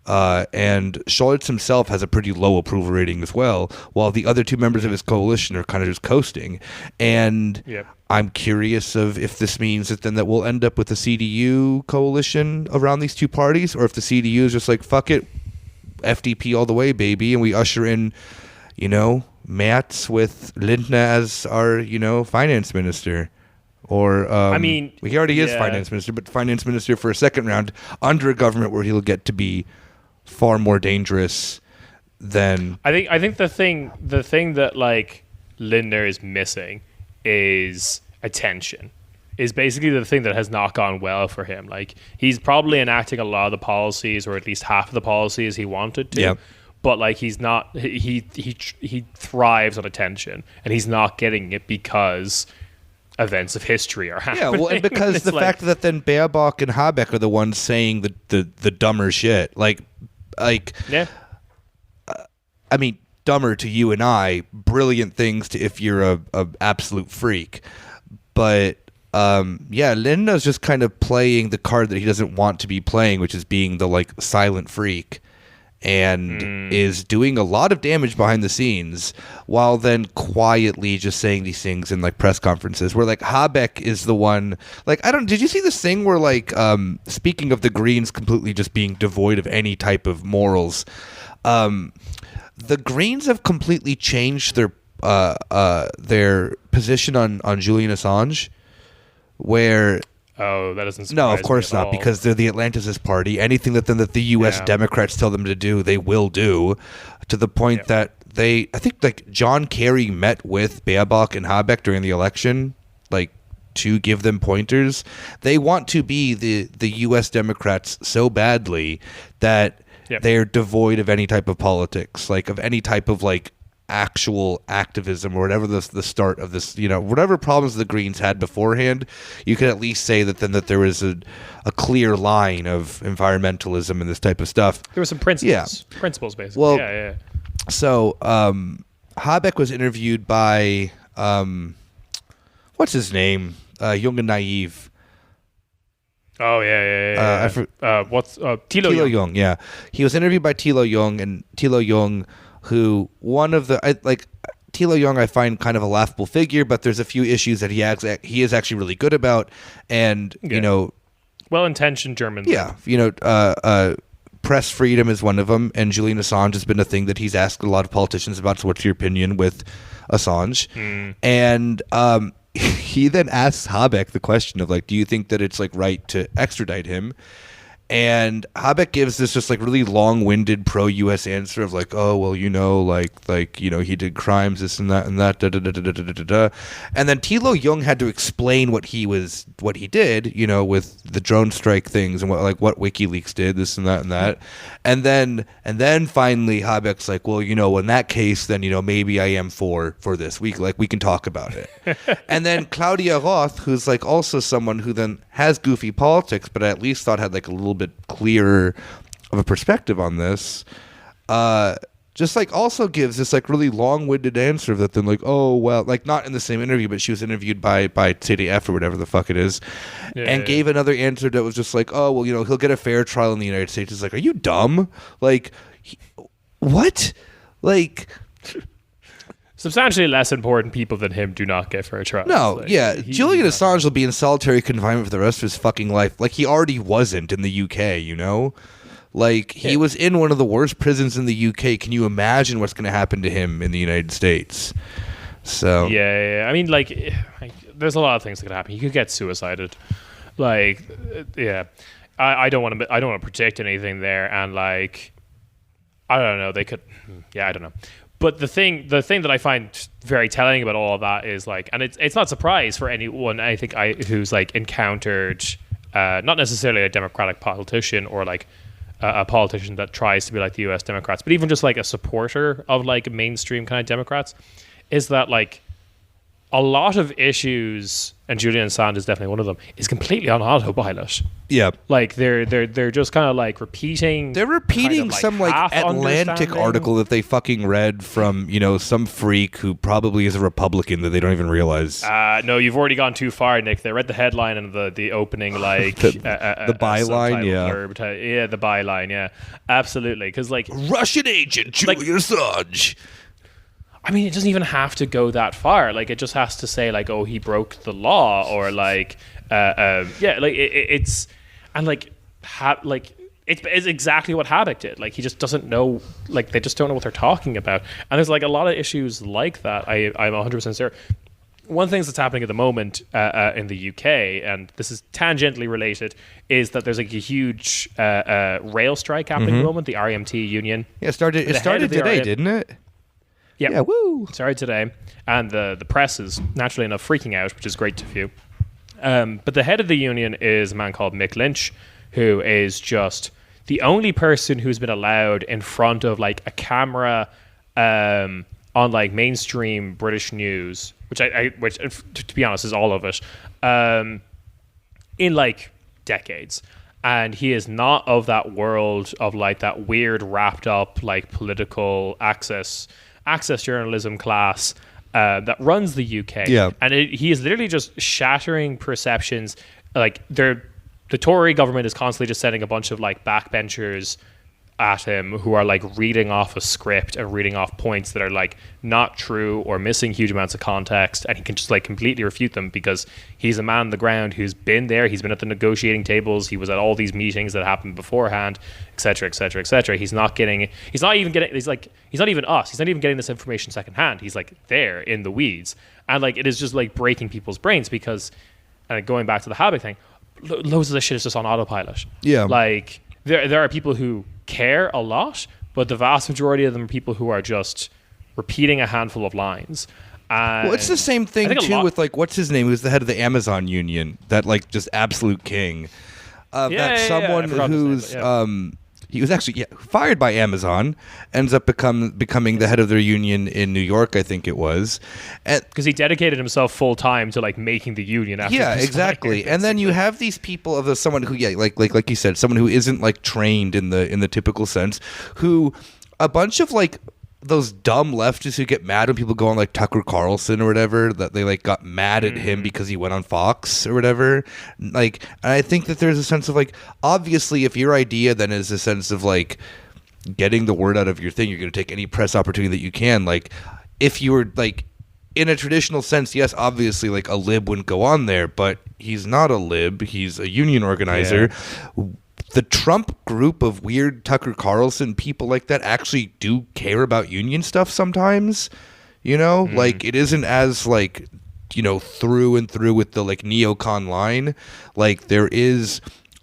and Scholz himself has a pretty low approval rating as well, while the other two members of his coalition are kind of just coasting. And I'm curious of if this means that we'll end up with a CDU coalition around these two parties, or if the CDU is just like, fuck it, FDP all the way, baby, and we usher in, Merz with Lindner as our, finance minister. Or, he already is finance minister, but finance minister for a second round under a government where he'll get to be far more dangerous than. I think the thing that like Lindner is missing is attention. Is basically the thing that has not gone well for him. Like he's probably enacting a lot of the policies, or at least half of the policies he wanted to. Yep. But like he's not. He thrives on attention, and he's not getting it because events of history are happening. Yeah, well, and because the fact that then Baerbock and Habeck are the ones saying the dumber shit. Like, I mean, dumber to you and I, brilliant things to if you're a absolute freak. But Linda's just kind of playing the card that he doesn't want to be playing, which is being the like silent freak, and is doing a lot of damage behind the scenes while then quietly just saying these things in like press conferences where like Habeck is the one, like, did you see this thing where like, speaking of the Greens completely just being devoid of any type of morals, the Greens have completely changed their position on Julian Assange, where Oh, that doesn't surprise No, of course me at not, all. because they're the Atlanticist party. Anything that the U.S. Democrats tell them to do, they will do, to the point that I think like John Kerry met with Baerbock and Habeck during the election, like to give them pointers. They want to be the U.S. Democrats so badly that they're devoid of any type of politics, like of any type of like actual activism or whatever the start of this, whatever problems the Greens had beforehand, you could at least say that there was a clear line of environmentalism and this type of stuff. There were some principles. Yeah. Principles, basically. Well, yeah. So Habeck was interviewed by what's his name? Young and Naive. Oh yeah. Thilo Jung. Yeah, he was interviewed by Thilo Jung, and Thilo Jung, who Thilo Jung, I find kind of a laughable figure, but there's a few issues that he is actually really good about, and well-intentioned German. Yeah, press freedom is one of them, and Julian Assange has been a thing that he's asked a lot of politicians about. So, what's your opinion with Assange? And he then asks Habeck the question of do you think that it's right to extradite him? And Habeck gives this just really long-winded pro-U.S. answer of oh well he did crimes, this and that and that and then Thilo Jung had to explain what he did with the drone strike things and what WikiLeaks did, this and that and then finally Habeck's well in that case then maybe I am for this, we can talk about it. And then Claudia Roth, who's also someone who then has goofy politics but I at least thought had a little bit clearer of a perspective on this, just also gives this really long-winded answer that then oh well, not in the same interview, but she was interviewed by TDF or whatever the fuck it is, gave another answer that was just oh well he'll get a fair trial in the United States. It's are you dumb? What? Substantially less important people than him do not get fair trials. No, Julian Assange will be in solitary confinement for the rest of his fucking life. He already wasn't in the UK, He was in one of the worst prisons in the UK. Can you imagine what's going to happen to him in the United States? So yeah. I mean, there's a lot of things that could happen. He could get suicided. I don't want to predict anything there, and I don't know. They could. Yeah, I don't know. But the thing that I find very telling about all of that is and it's not a surprise for anyone I think who's encountered not necessarily a Democratic politician or a politician that tries to be like the U.S. Democrats, but even just a supporter of mainstream kind of Democrats, is that a lot of issues, and Julian Assange is definitely one of them, is completely on autopilot. Yeah, they're just kind of repeating. They're repeating some Atlantic article that they fucking read from some freak who probably is a Republican that they don't even realize. No, you've already gone too far, Nick. They read the headline and the opening the byline, the byline, yeah, absolutely, because Russian agent Julian Assange. I mean, it doesn't even have to go that far. It just has to say oh, he broke the law, or it's exactly what Habeck did. He just doesn't know. They just don't know what they're talking about. And there's a lot of issues like that. I'm 100% sure. One thing that's happening at the moment in the UK, and this is tangentially related, is that there's a huge rail strike happening at the moment. The RMT union. Yeah, it started today, didn't it? Yeah, woo! Sorry today, and the press is naturally enough freaking out, which is great to view. But the head of the union is a man called Mick Lynch, who is just the only person who's been allowed in front of a camera on mainstream British news, which to be honest is all of it, in decades. And he is not of that world of that weird wrapped up political access journalism class that runs the UK. Yeah. And he is literally just shattering perceptions. The Tory government is constantly just sending a bunch of backbenchers at him who are reading off a script and reading off points that are not true or missing huge amounts of context, and he can just completely refute them because he's a man on the ground who's been there. He's been at the negotiating tables. He was at all these meetings that happened beforehand, etc., etc., etc. He's not even getting this information secondhand. He's there in the weeds, and it is just breaking people's brains because, and going back to the Habeck thing, loads of this shit is just on autopilot. Yeah, there are people who care a lot, but the vast majority of them are people who are just repeating a handful of lines. Well, it's the same thing too with what's his name, who's the head of the Amazon union, that just absolute king. Someone who's He was actually fired by Amazon, ends up becoming the head of their union in New York, I think it was. Because he dedicated himself full time to like making the union after exactly. Fired, and then you have these people of someone who like you said, someone who isn't like trained in the typical sense, who a bunch of like those dumb leftists who get mad when people go on like Tucker Carlson or whatever, that they like got mad at him because he went on Fox or whatever. Like, and I think that there's a sense of like, obviously if your idea then is a sense of like getting the word out of your thing, you're going to take any press opportunity that you can. Like if you were like in a traditional sense, yes, obviously like a lib wouldn't go on there, but he's not a lib. He's a union organizer. Yeah. The Trump group of weird Tucker Carlson people like that actually do care about union stuff sometimes, you know? Like, it isn't as, like, you know, through and through with the, like, neocon line. Like, there are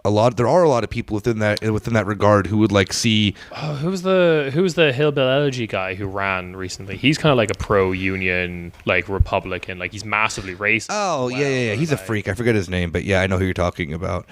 a lot of people within that regard who would, like, see... Oh, who's the hillbilly elegy guy who ran recently? He's kind of like a pro-union, like, Republican. Like, he's massively racist. Oh, yeah. He's a freak. I forget his name, but yeah, I know who you're talking about.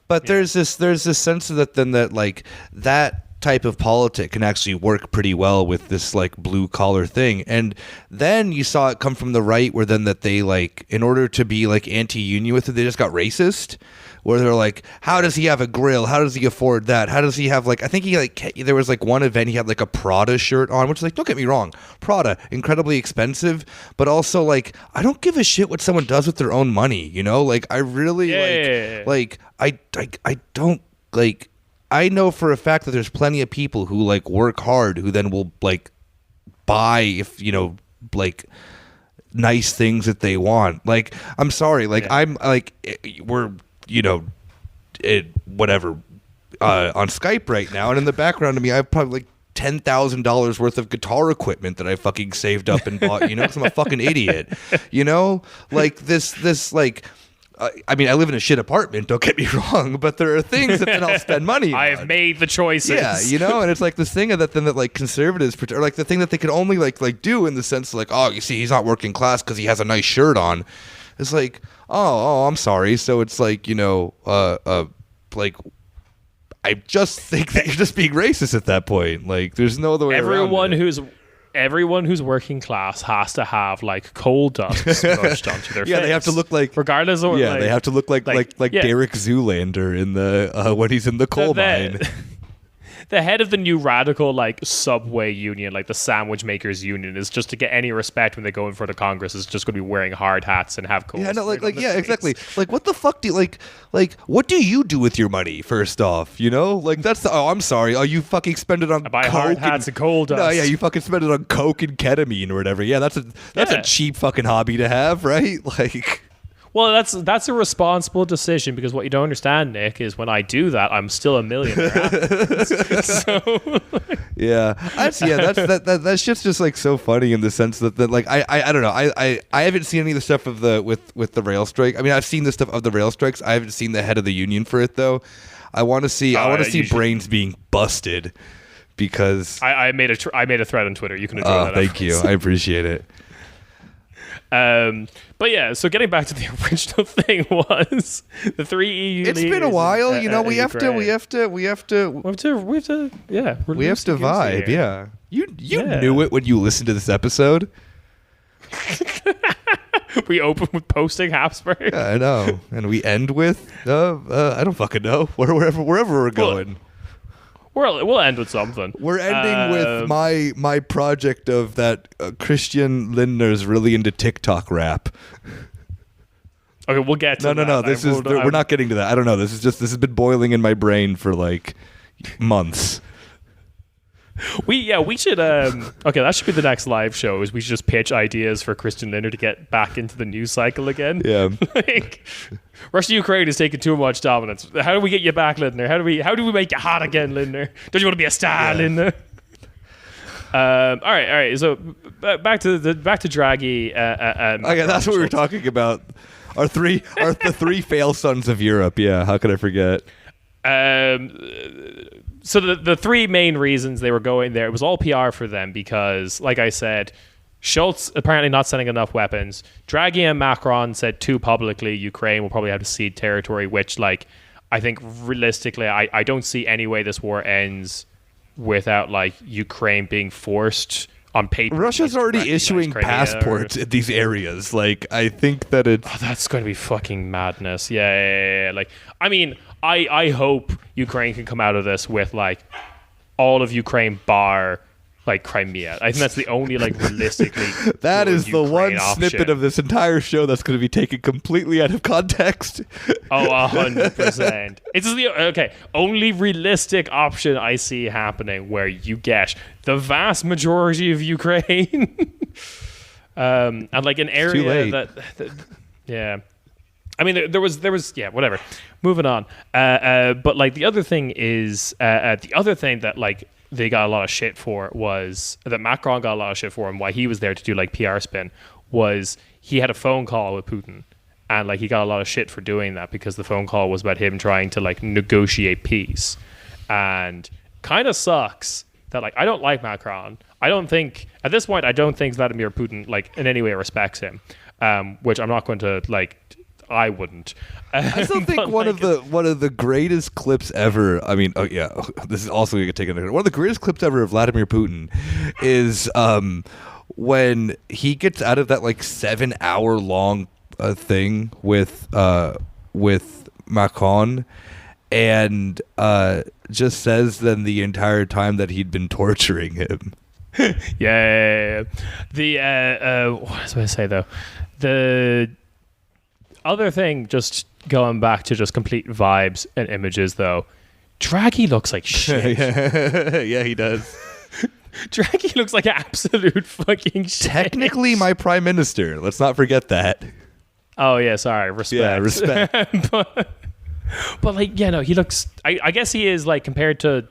But there's this sense of that like that type of politic can actually work pretty well with this like blue collar thing. And then you saw it come from the right, where then that they like, in order to be like anti-union with it, they just got racist. Where they're like, how does he have a grill? How does he afford that? How does he have like, I think he like, there was like one event he had like a Prada shirt on, which is like, don't get me wrong, Prada, incredibly expensive, but also like, I don't give a shit what someone does with their own money, you know? Like, I really I don't like, I know for a fact that there's plenty of people who like work hard who then will like buy, if you know, like nice things that they want. Like, I'm sorry, like I'm like, we're, you know, whatever, on Skype right now, and in the background of me, I have probably like $10,000 worth of guitar equipment that I fucking saved up and bought, you know, because I'm a fucking idiot, you know, like this like, I mean, I live in a shit apartment, don't get me wrong, but there are things that then I'll spend money on. I have made the choices. Yeah, you know, and it's like this thing that like conservatives, or like the thing that they can only like do in the sense of like, oh, you see, he's not working class because he has a nice shirt on. It's like, oh, I'm sorry. So it's like, you know, like, I just think that you're just being racist at that point. Like, there's no other way around it. Everyone who's working class has to have like coal dust brushed onto their face. Yeah, they have to look like, regardless of they have to look like Derek Zoolander in the when he's in the coal mine. The head of the new radical like subway union, like the sandwich makers union, is just to get any respect when they go in front of Congress is just going to be wearing hard hats and have coal. Yeah, no, exactly. Like, what the fuck do you like? What do you do with your money? First off, you know, like that's the. Oh, I'm sorry. Oh, you fucking spend it on. I buy hard hats and coal dust. No, yeah, you fucking spend it on coke and ketamine or whatever. Yeah, that's a cheap fucking hobby to have, right? Like. Well, that's a responsible decision, because what you don't understand, Nick, is when I do that, I'm still a millionaire. That's just like so funny in the sense that like I don't know, I haven't seen any of the stuff of the with the rail strike. I mean, I've seen the stuff of the rail strikes. I haven't seen the head of the union for it though. I want to see brains being busted, because I made a thread on Twitter. You can enjoy that. Thank you. I appreciate it. But yeah, so getting back to the original thing was the three EU. It's been a while, you know. We have to vibe. Yeah, you knew it when you listened to this episode. We open with posting Habsburg. Yeah, I know, and we end with I don't fucking know, wherever we're going. We'll end with something. We're ending with my project of that Christian Lindner's really into TikTok rap. Okay, we'll get to that. No. We're not getting to that. I don't know. This has been boiling in my brain for like months. We should okay, that should be the next live show, is we should just pitch ideas for Christian Lindner to get back into the news cycle again. Yeah. Like, Russia Ukraine is taking too much dominance. How do we get you back, Lindner? How do we make you hot again, Lindner? Don't you want to be a star, Lindner? All right. So back to Draghi. Okay, that's what we were talking about. The three fail sons of Europe. Yeah, how could I forget? So the three main reasons they were going there, it was all PR for them, because, like I said, Schultz apparently not sending enough weapons. Draghi and Macron said too publicly Ukraine will probably have to cede territory, which, like, I think realistically, I don't see any way this war ends without like Ukraine being forced on paper. Russia's already issuing passports in these areas. Like, I think that it's... Oh, that's going to be fucking madness. Yeah. Like, I mean, I hope Ukraine can come out of this with like all of Ukraine bar like Crimea. I think that's the only like realistically that is the Ukraine one option. snippet of this entire show that's going to be taken completely out of context. Oh, 100%. It's the only realistic option I see happening where you get the vast majority of Ukraine and like an area that yeah. I mean, there was whatever. Moving on. But like the other thing is that like they got a lot of shit for was that Macron got a lot of shit for, and why he was there to do like PR spin was he had a phone call with Putin, and like he got a lot of shit for doing that because the phone call was about him trying to like negotiate peace, and kind of sucks that like I don't like Macron. I don't think at this point Vladimir Putin like in any way respects him, which I'm not going to like. I wouldn't. I still think one of the greatest clips ever. I mean, this is also going to take one of the greatest clips ever of Vladimir Putin is when he gets out of that like 7-hour long thing with Macron and just says then the entire time that he'd been torturing him. Yeah. The what was I going to say though? The other thing, just going back to just complete vibes and images, though, Draghi looks like shit. Yeah, he does. Draghi looks like absolute fucking shit. Technically, my prime minister. Let's not forget that. Oh yeah, sorry. Respect. Yeah, respect. but like, yeah, no, he looks. I guess he is like compared to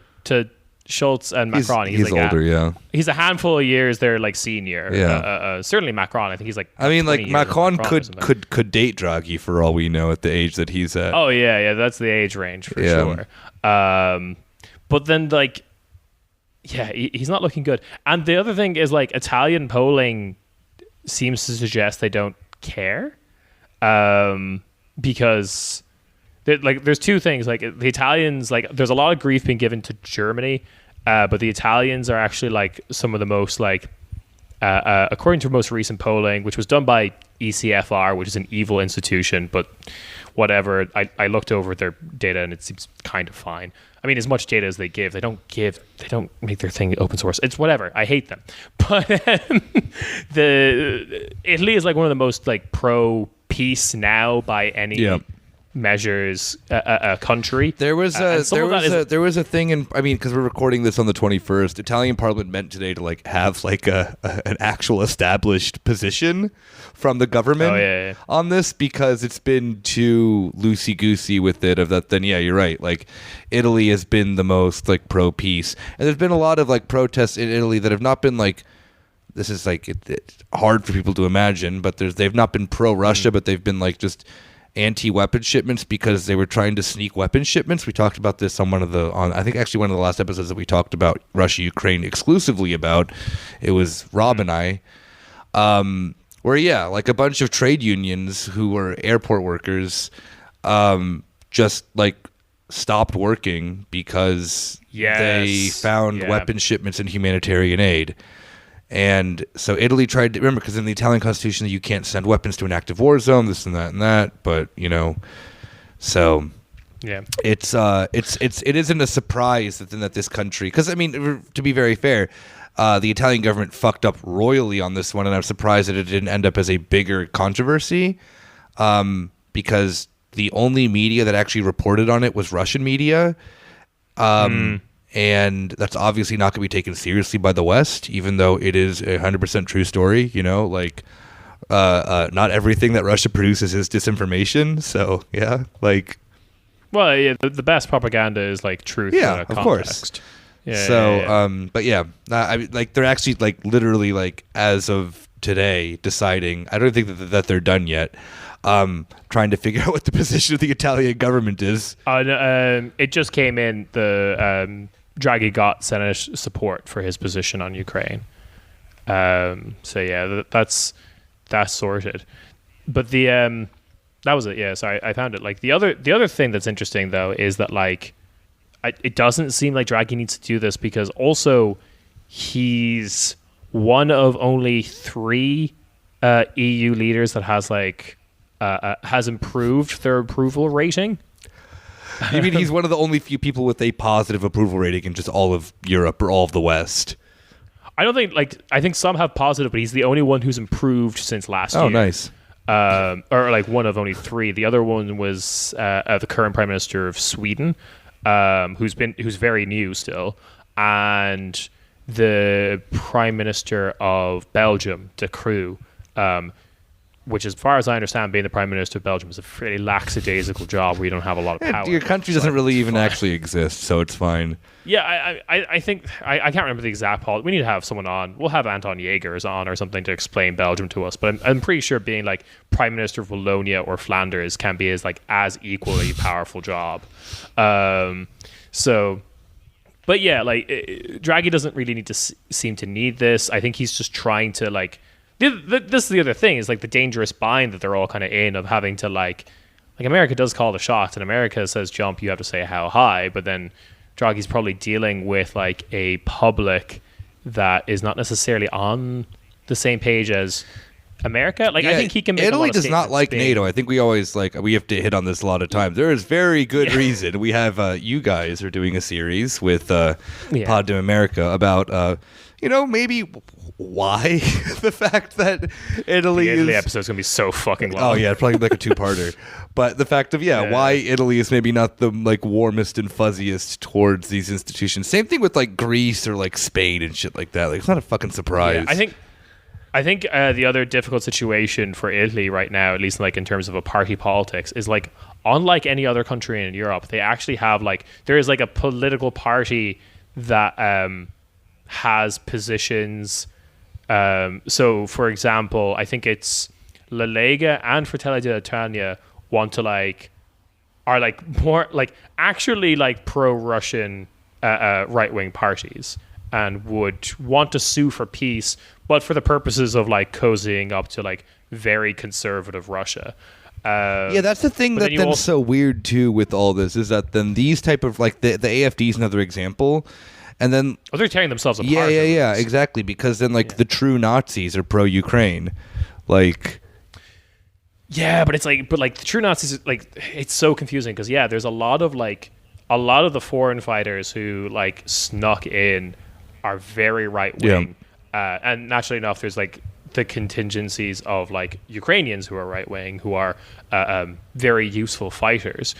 Schultz and Macron. He's like older, yeah. He's a handful of years. They're like senior. Yeah. Certainly Macron. I think he's like. I mean, like Macron could date Draghi for all we know at the age that he's at. Oh yeah, that's the age range for sure. But then like, yeah, he's not looking good. And the other thing is like Italian polling seems to suggest they don't care, because. There's two things. Like the Italians, like there's a lot of grief being given to Germany, but the Italians are actually like some of the most like, according to most recent polling, which was done by ECFR, which is an evil institution, but whatever. I looked over their data and it seems kind of fine. I mean, as much data as they don't make their thing open source. It's whatever. I hate them. But Italy is like one of the most like pro peace now by any. Measures a country. There was a thing in, I mean, because we're recording this on the 21st, Italian Parliament met today to like have like an actual established position from the government on this, because it's been too loosey goosey with it. Of that, then you're right. Like Italy has been the most like pro peace, and there's been a lot of like protests in Italy that have not been like. This is like it's hard for people to imagine, but they've not been pro Russia, but they've been like just. Anti-weapon shipments because they were trying to sneak weapon shipments. We talked about this on I think actually one of the last episodes that we talked about Russia-Ukraine exclusively about. It was Rob and I, where like a bunch of trade unions who were airport workers, just like stopped working because they found weapon shipments and humanitarian aid. And so Italy tried to remember, because in the Italian constitution you can't send weapons to an active war zone, this and that. But so it isn't a surprise that this country, because I mean, to be very fair, the Italian government fucked up royally on this one, and I'm surprised that it didn't end up as a bigger controversy, because the only media that actually reported on it was Russian media. And that's obviously not going to be taken seriously by the West, even though it is a 100% true story. Like not everything that Russia produces is disinformation. So the best propaganda is like truth. Yeah, of course. But I mean, like they're actually like literally like as of today deciding. I don't think that they're done yet. Trying to figure out what the position of the Italian government is. It just came in. The Draghi got Senate support for his position on Ukraine. That's sorted. But the That was it. Yeah, sorry, I found it. Like the other thing that's interesting though is that like it doesn't seem like Draghi needs to do this because also he's one of only 3 EU leaders that has like has improved their approval rating. You mean he's one of the only few people with a positive approval rating in just all of Europe or all of the West? I don't think I think some have positive, but he's the only one who's improved since last year. Oh, nice. Or like one of only 3. The other one was the current Prime Minister of Sweden, who's very new still, and the Prime Minister of Belgium, De Croo, which, as far as I understand, being the Prime Minister of Belgium is a fairly lackadaisical job where you don't have a lot of power. Your country doesn't really even actually exist, so it's fine. Yeah, I think I can't remember the exact policy. We need to have someone on. We'll have Anton Jägers on or something to explain Belgium to us. But I'm pretty sure being like Prime Minister of Wallonia or Flanders can be as equally powerful job. But yeah, like Draghi doesn't really need to seem to need this. I think he's just trying to like. This is the other thing is like the dangerous bind that they're all kind of in of having to like America does call the shots and America says jump, you have to say how high, but then Draghi's probably dealing with like a public that is not necessarily on the same page as America. Like, yeah, I think he can make Italy does not like NATO. I think we always we have to hit on this a lot of times. There is very good reason. We have you guys are doing a series with Pod to America about maybe why the fact that Italy the Italy episode's gonna be so fucking long. Oh yeah, probably like a 2-parter. But the fact of why Italy is maybe not the warmest and fuzziest towards these institutions. Same thing with Greece or Spain and shit like that. Like, it's not a fucking surprise. Yeah, I think the other difficult situation for Italy right now, at least in terms of a party politics, is unlike any other country in Europe, they actually have there is a political party that has positions. So, for example, I think it's La Lega and Fratelli d'Italia want to are more actually pro-Russian right-wing parties and would want to sue for peace, but for the purposes of cozying up to very conservative Russia. That's the thing that's so weird too with all this is that then these type of the AfD is another example. And then they're tearing themselves apart. Yeah, exactly. Because then the true Nazis are pro-Ukraine, Yeah, but it's the true Nazis it's so confusing because there's a lot of the foreign fighters who snuck in are very right wing, and naturally enough, there's the contingencies of Ukrainians who are right wing who are very useful fighters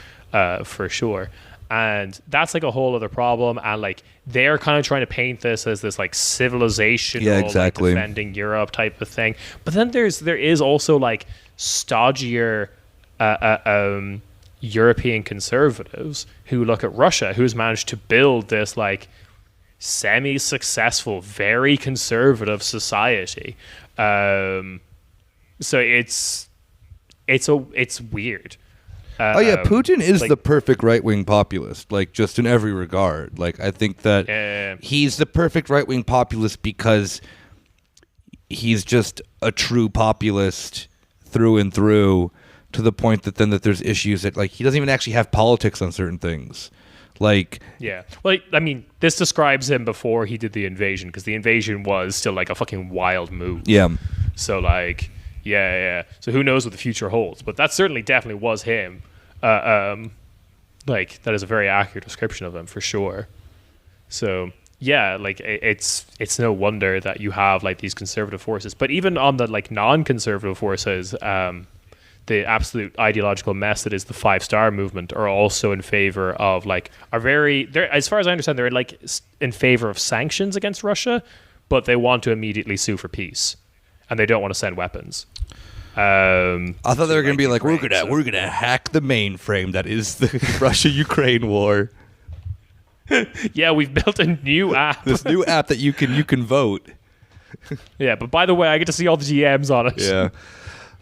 for sure. And that's a whole other problem. And they're kind of trying to paint this as this civilizational, defending Europe type of thing. But then there is also stodgier European conservatives who look at Russia, who's managed to build this semi-successful, very conservative society. So it's weird. Putin is the perfect right-wing populist, just in every regard. I think that he's the perfect right-wing populist because he's just a true populist through and through, to the point that then there's issues that he doesn't even actually have politics on certain things. Well, I mean, this describes him before he did the invasion, because the invasion was still a fucking wild move. Yeah. So So who knows what the future holds? But that certainly definitely was him. That is a very accurate description of him for sure. So it's no wonder that you have these conservative forces. But even on the non-conservative forces, the absolute ideological mess that is the 5-star movement are also in favor of as far as I understand, they're in favor of sanctions against Russia, but they want to immediately sue for peace, and they don't want to send weapons. I thought they were going to be we're gonna hack the mainframe that is the Russia-Ukraine war. Yeah, we've built a new app. This new app that you can vote. Yeah, but by the way, I get to see all the GMs on it. Yeah.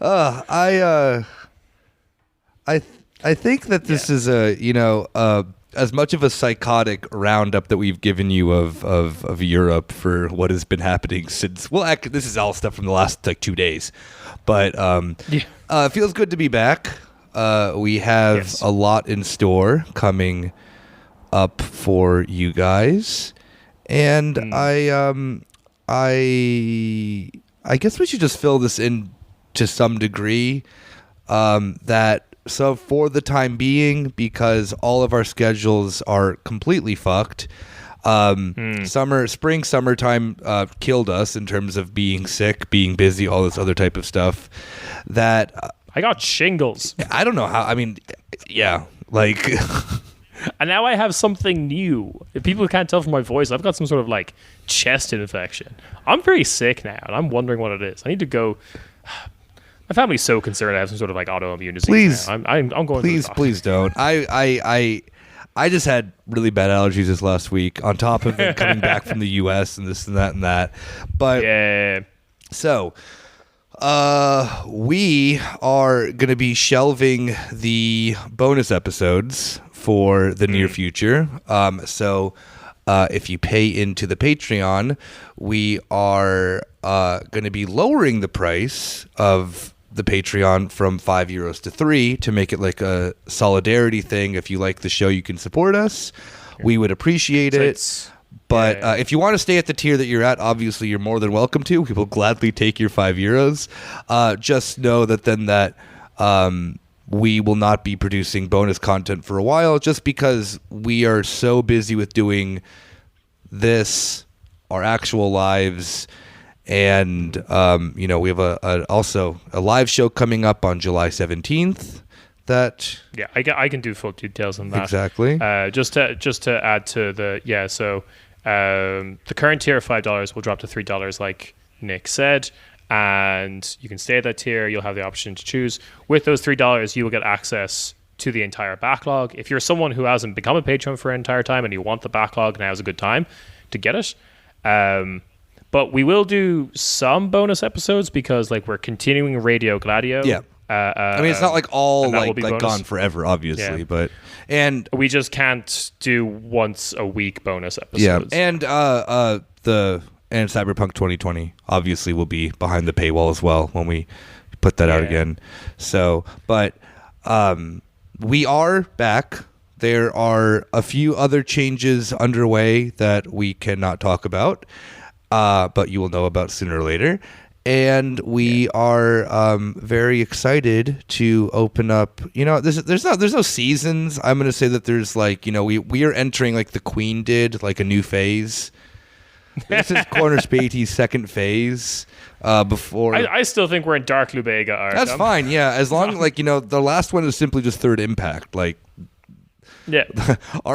I think that this is as much of a psychotic roundup that we've given you of Europe for what has been happening since. This is all stuff from the last 2 days, but it feels good to be back. We have a lot in store coming up for you guys, and I guess we should just fill this in to some degree. So for the time being, because all of our schedules are completely fucked. Summertime killed us in terms of being sick, being busy, all this other type of stuff. That I got shingles. I don't know how. I mean, yeah, like. And now I have something new. If people can't tell from my voice, I've got some sort of like chest infection. I'm very sick now, and I'm wondering what it is. I need to go. My family's so concerned I have some sort of like autoimmune disease. Please, now. I'm going. Please don't. I just had really bad allergies this last week, on top of it coming back from the U.S. and this and that and that. But yeah, so we are going to be shelving the bonus episodes for the near future. So if you pay into the Patreon, we are going to be lowering the price of the Patreon from €5 to $3 to make it like a solidarity thing. If you like the show, you can support us. We would appreciate it. But if you want to stay at the tier that you're at, obviously you're more than welcome to. We will gladly take your €5. Just know that we will not be producing bonus content for a while, just because we are so busy with doing this, our actual lives. And, we have also a live show coming up on July 17th that... Yeah, I can do full details on that. Exactly. Just to add to the... Yeah, so the current tier of $5 will drop to $3, like Nick said. And you can stay at that tier. You'll have the option to choose. With those $3, you will get access to the entire backlog. If you're someone who hasn't become a patron for an entire time and you want the backlog, now's a good time to get it. But we will do some bonus episodes because, like, we're continuing Radio Gladio. Yeah. I mean, it's not like all like gone forever, obviously, but we just can't do once a week bonus episodes. Yeah, and Cyberpunk 2020 obviously will be behind the paywall as well when we put that out again. So, but we are back. There are a few other changes underway that we cannot talk about. But you will know about sooner or later. And we are very excited to open up. There's no seasons. I'm going to say that there's we are entering like the Queen did, like a new phase. This is Corner Späti's second phase. Before I still think we're in Dark Lubega arc. That's fine. Yeah, as long the last one is simply just Third Impact. Our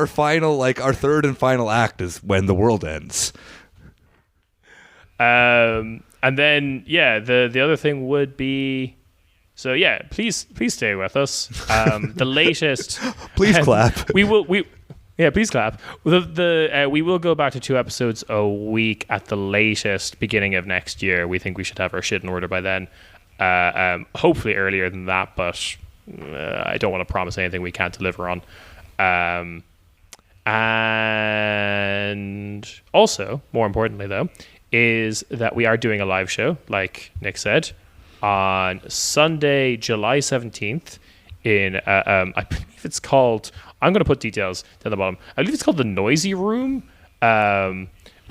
third and final act is when the world ends. And then the other thing would be, please stay with us. The latest please clap. Please clap. We will go back to 2 episodes a week at the latest beginning of next year. We think we should have our shit in order by then. Hopefully earlier than that, but I don't want to promise anything we can't deliver on. And also, more importantly though, is that we are doing a live show, like Nick said, on Sunday, July 17th in, I believe it's called, I'm going to put details down the bottom. I believe it's called the Noisy Room,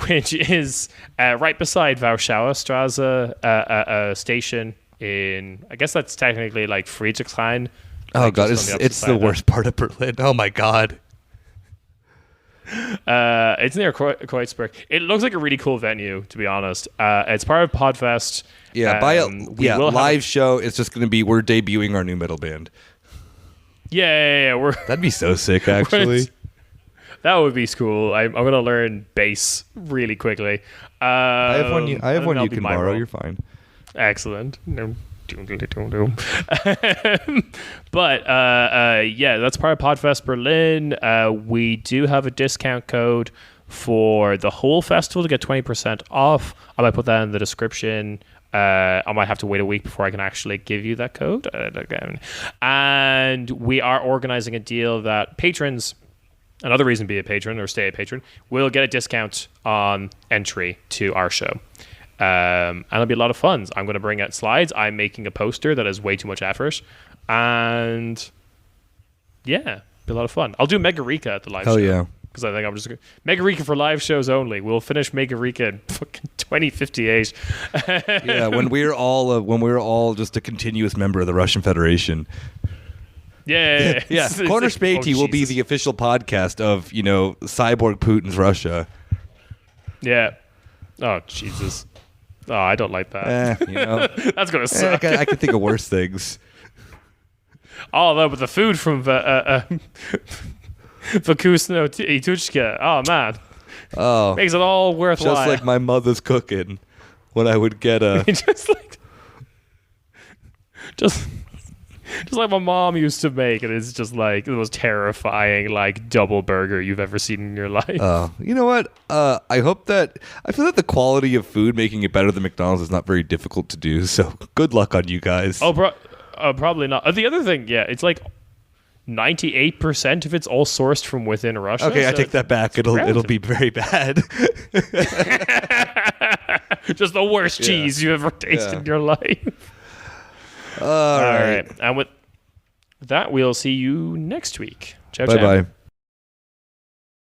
which is right beside Warschauer Straße station in, I guess that's technically like Friedrichshain. Oh, God, it's the worst part of Berlin. Oh, my God. It's near Kreuzberg. It looks like a really cool venue, to be honest. It's part of Podfest. Yeah, live show. It's just going to be, we're debuting our new metal band. Yeah. That'd be so sick, actually. That would be cool. I'm going to learn bass really quickly. I have one you can borrow. Role. You're fine. Excellent. But that's part of Podfest Berlin. We do have a discount code for the whole festival to get 20% off. I might put that in the description. I might have to wait a week before I can actually give you that code. And we are organizing a deal that patrons, another reason to be a patron or stay a patron, will get a discount on entry to our show. And it'll be a lot of fun. I'm going to bring out slides. I'm making a poster that is way too much effort. And yeah, be a lot of fun. I'll do Megarika at the live show. Hell yeah. Because I think I'm just going to... Megarika for live shows only. We'll finish Megarika in fucking 2058. Yeah, when we're all just a continuous member of the Russian Federation. Yeah. Yeah. Corner Späti will be the official podcast of, cyborg Putin's Russia. Yeah. Oh, Jesus. Oh, I don't like that. That's going to suck. I can think of worse things. Oh, no, but the food from Vkusno Ituchka. Oh, man. Oh. Makes it all worthwhile. Just like my mother's cooking when I would get a... Just like my mom used to make, and it's just like the most terrifying, like, double burger you've ever seen in your life. Oh, you know what? I feel that the quality of food making it better than McDonald's is not very difficult to do. So good luck on you guys. Probably not. The other thing, it's like 98% of it's all sourced from within Russia. Okay, so I take that back. It'll be very bad. Just the worst cheese you ever tasted in your life. All right. And with that, we'll see you next week. Ciao, bye ciao. bye.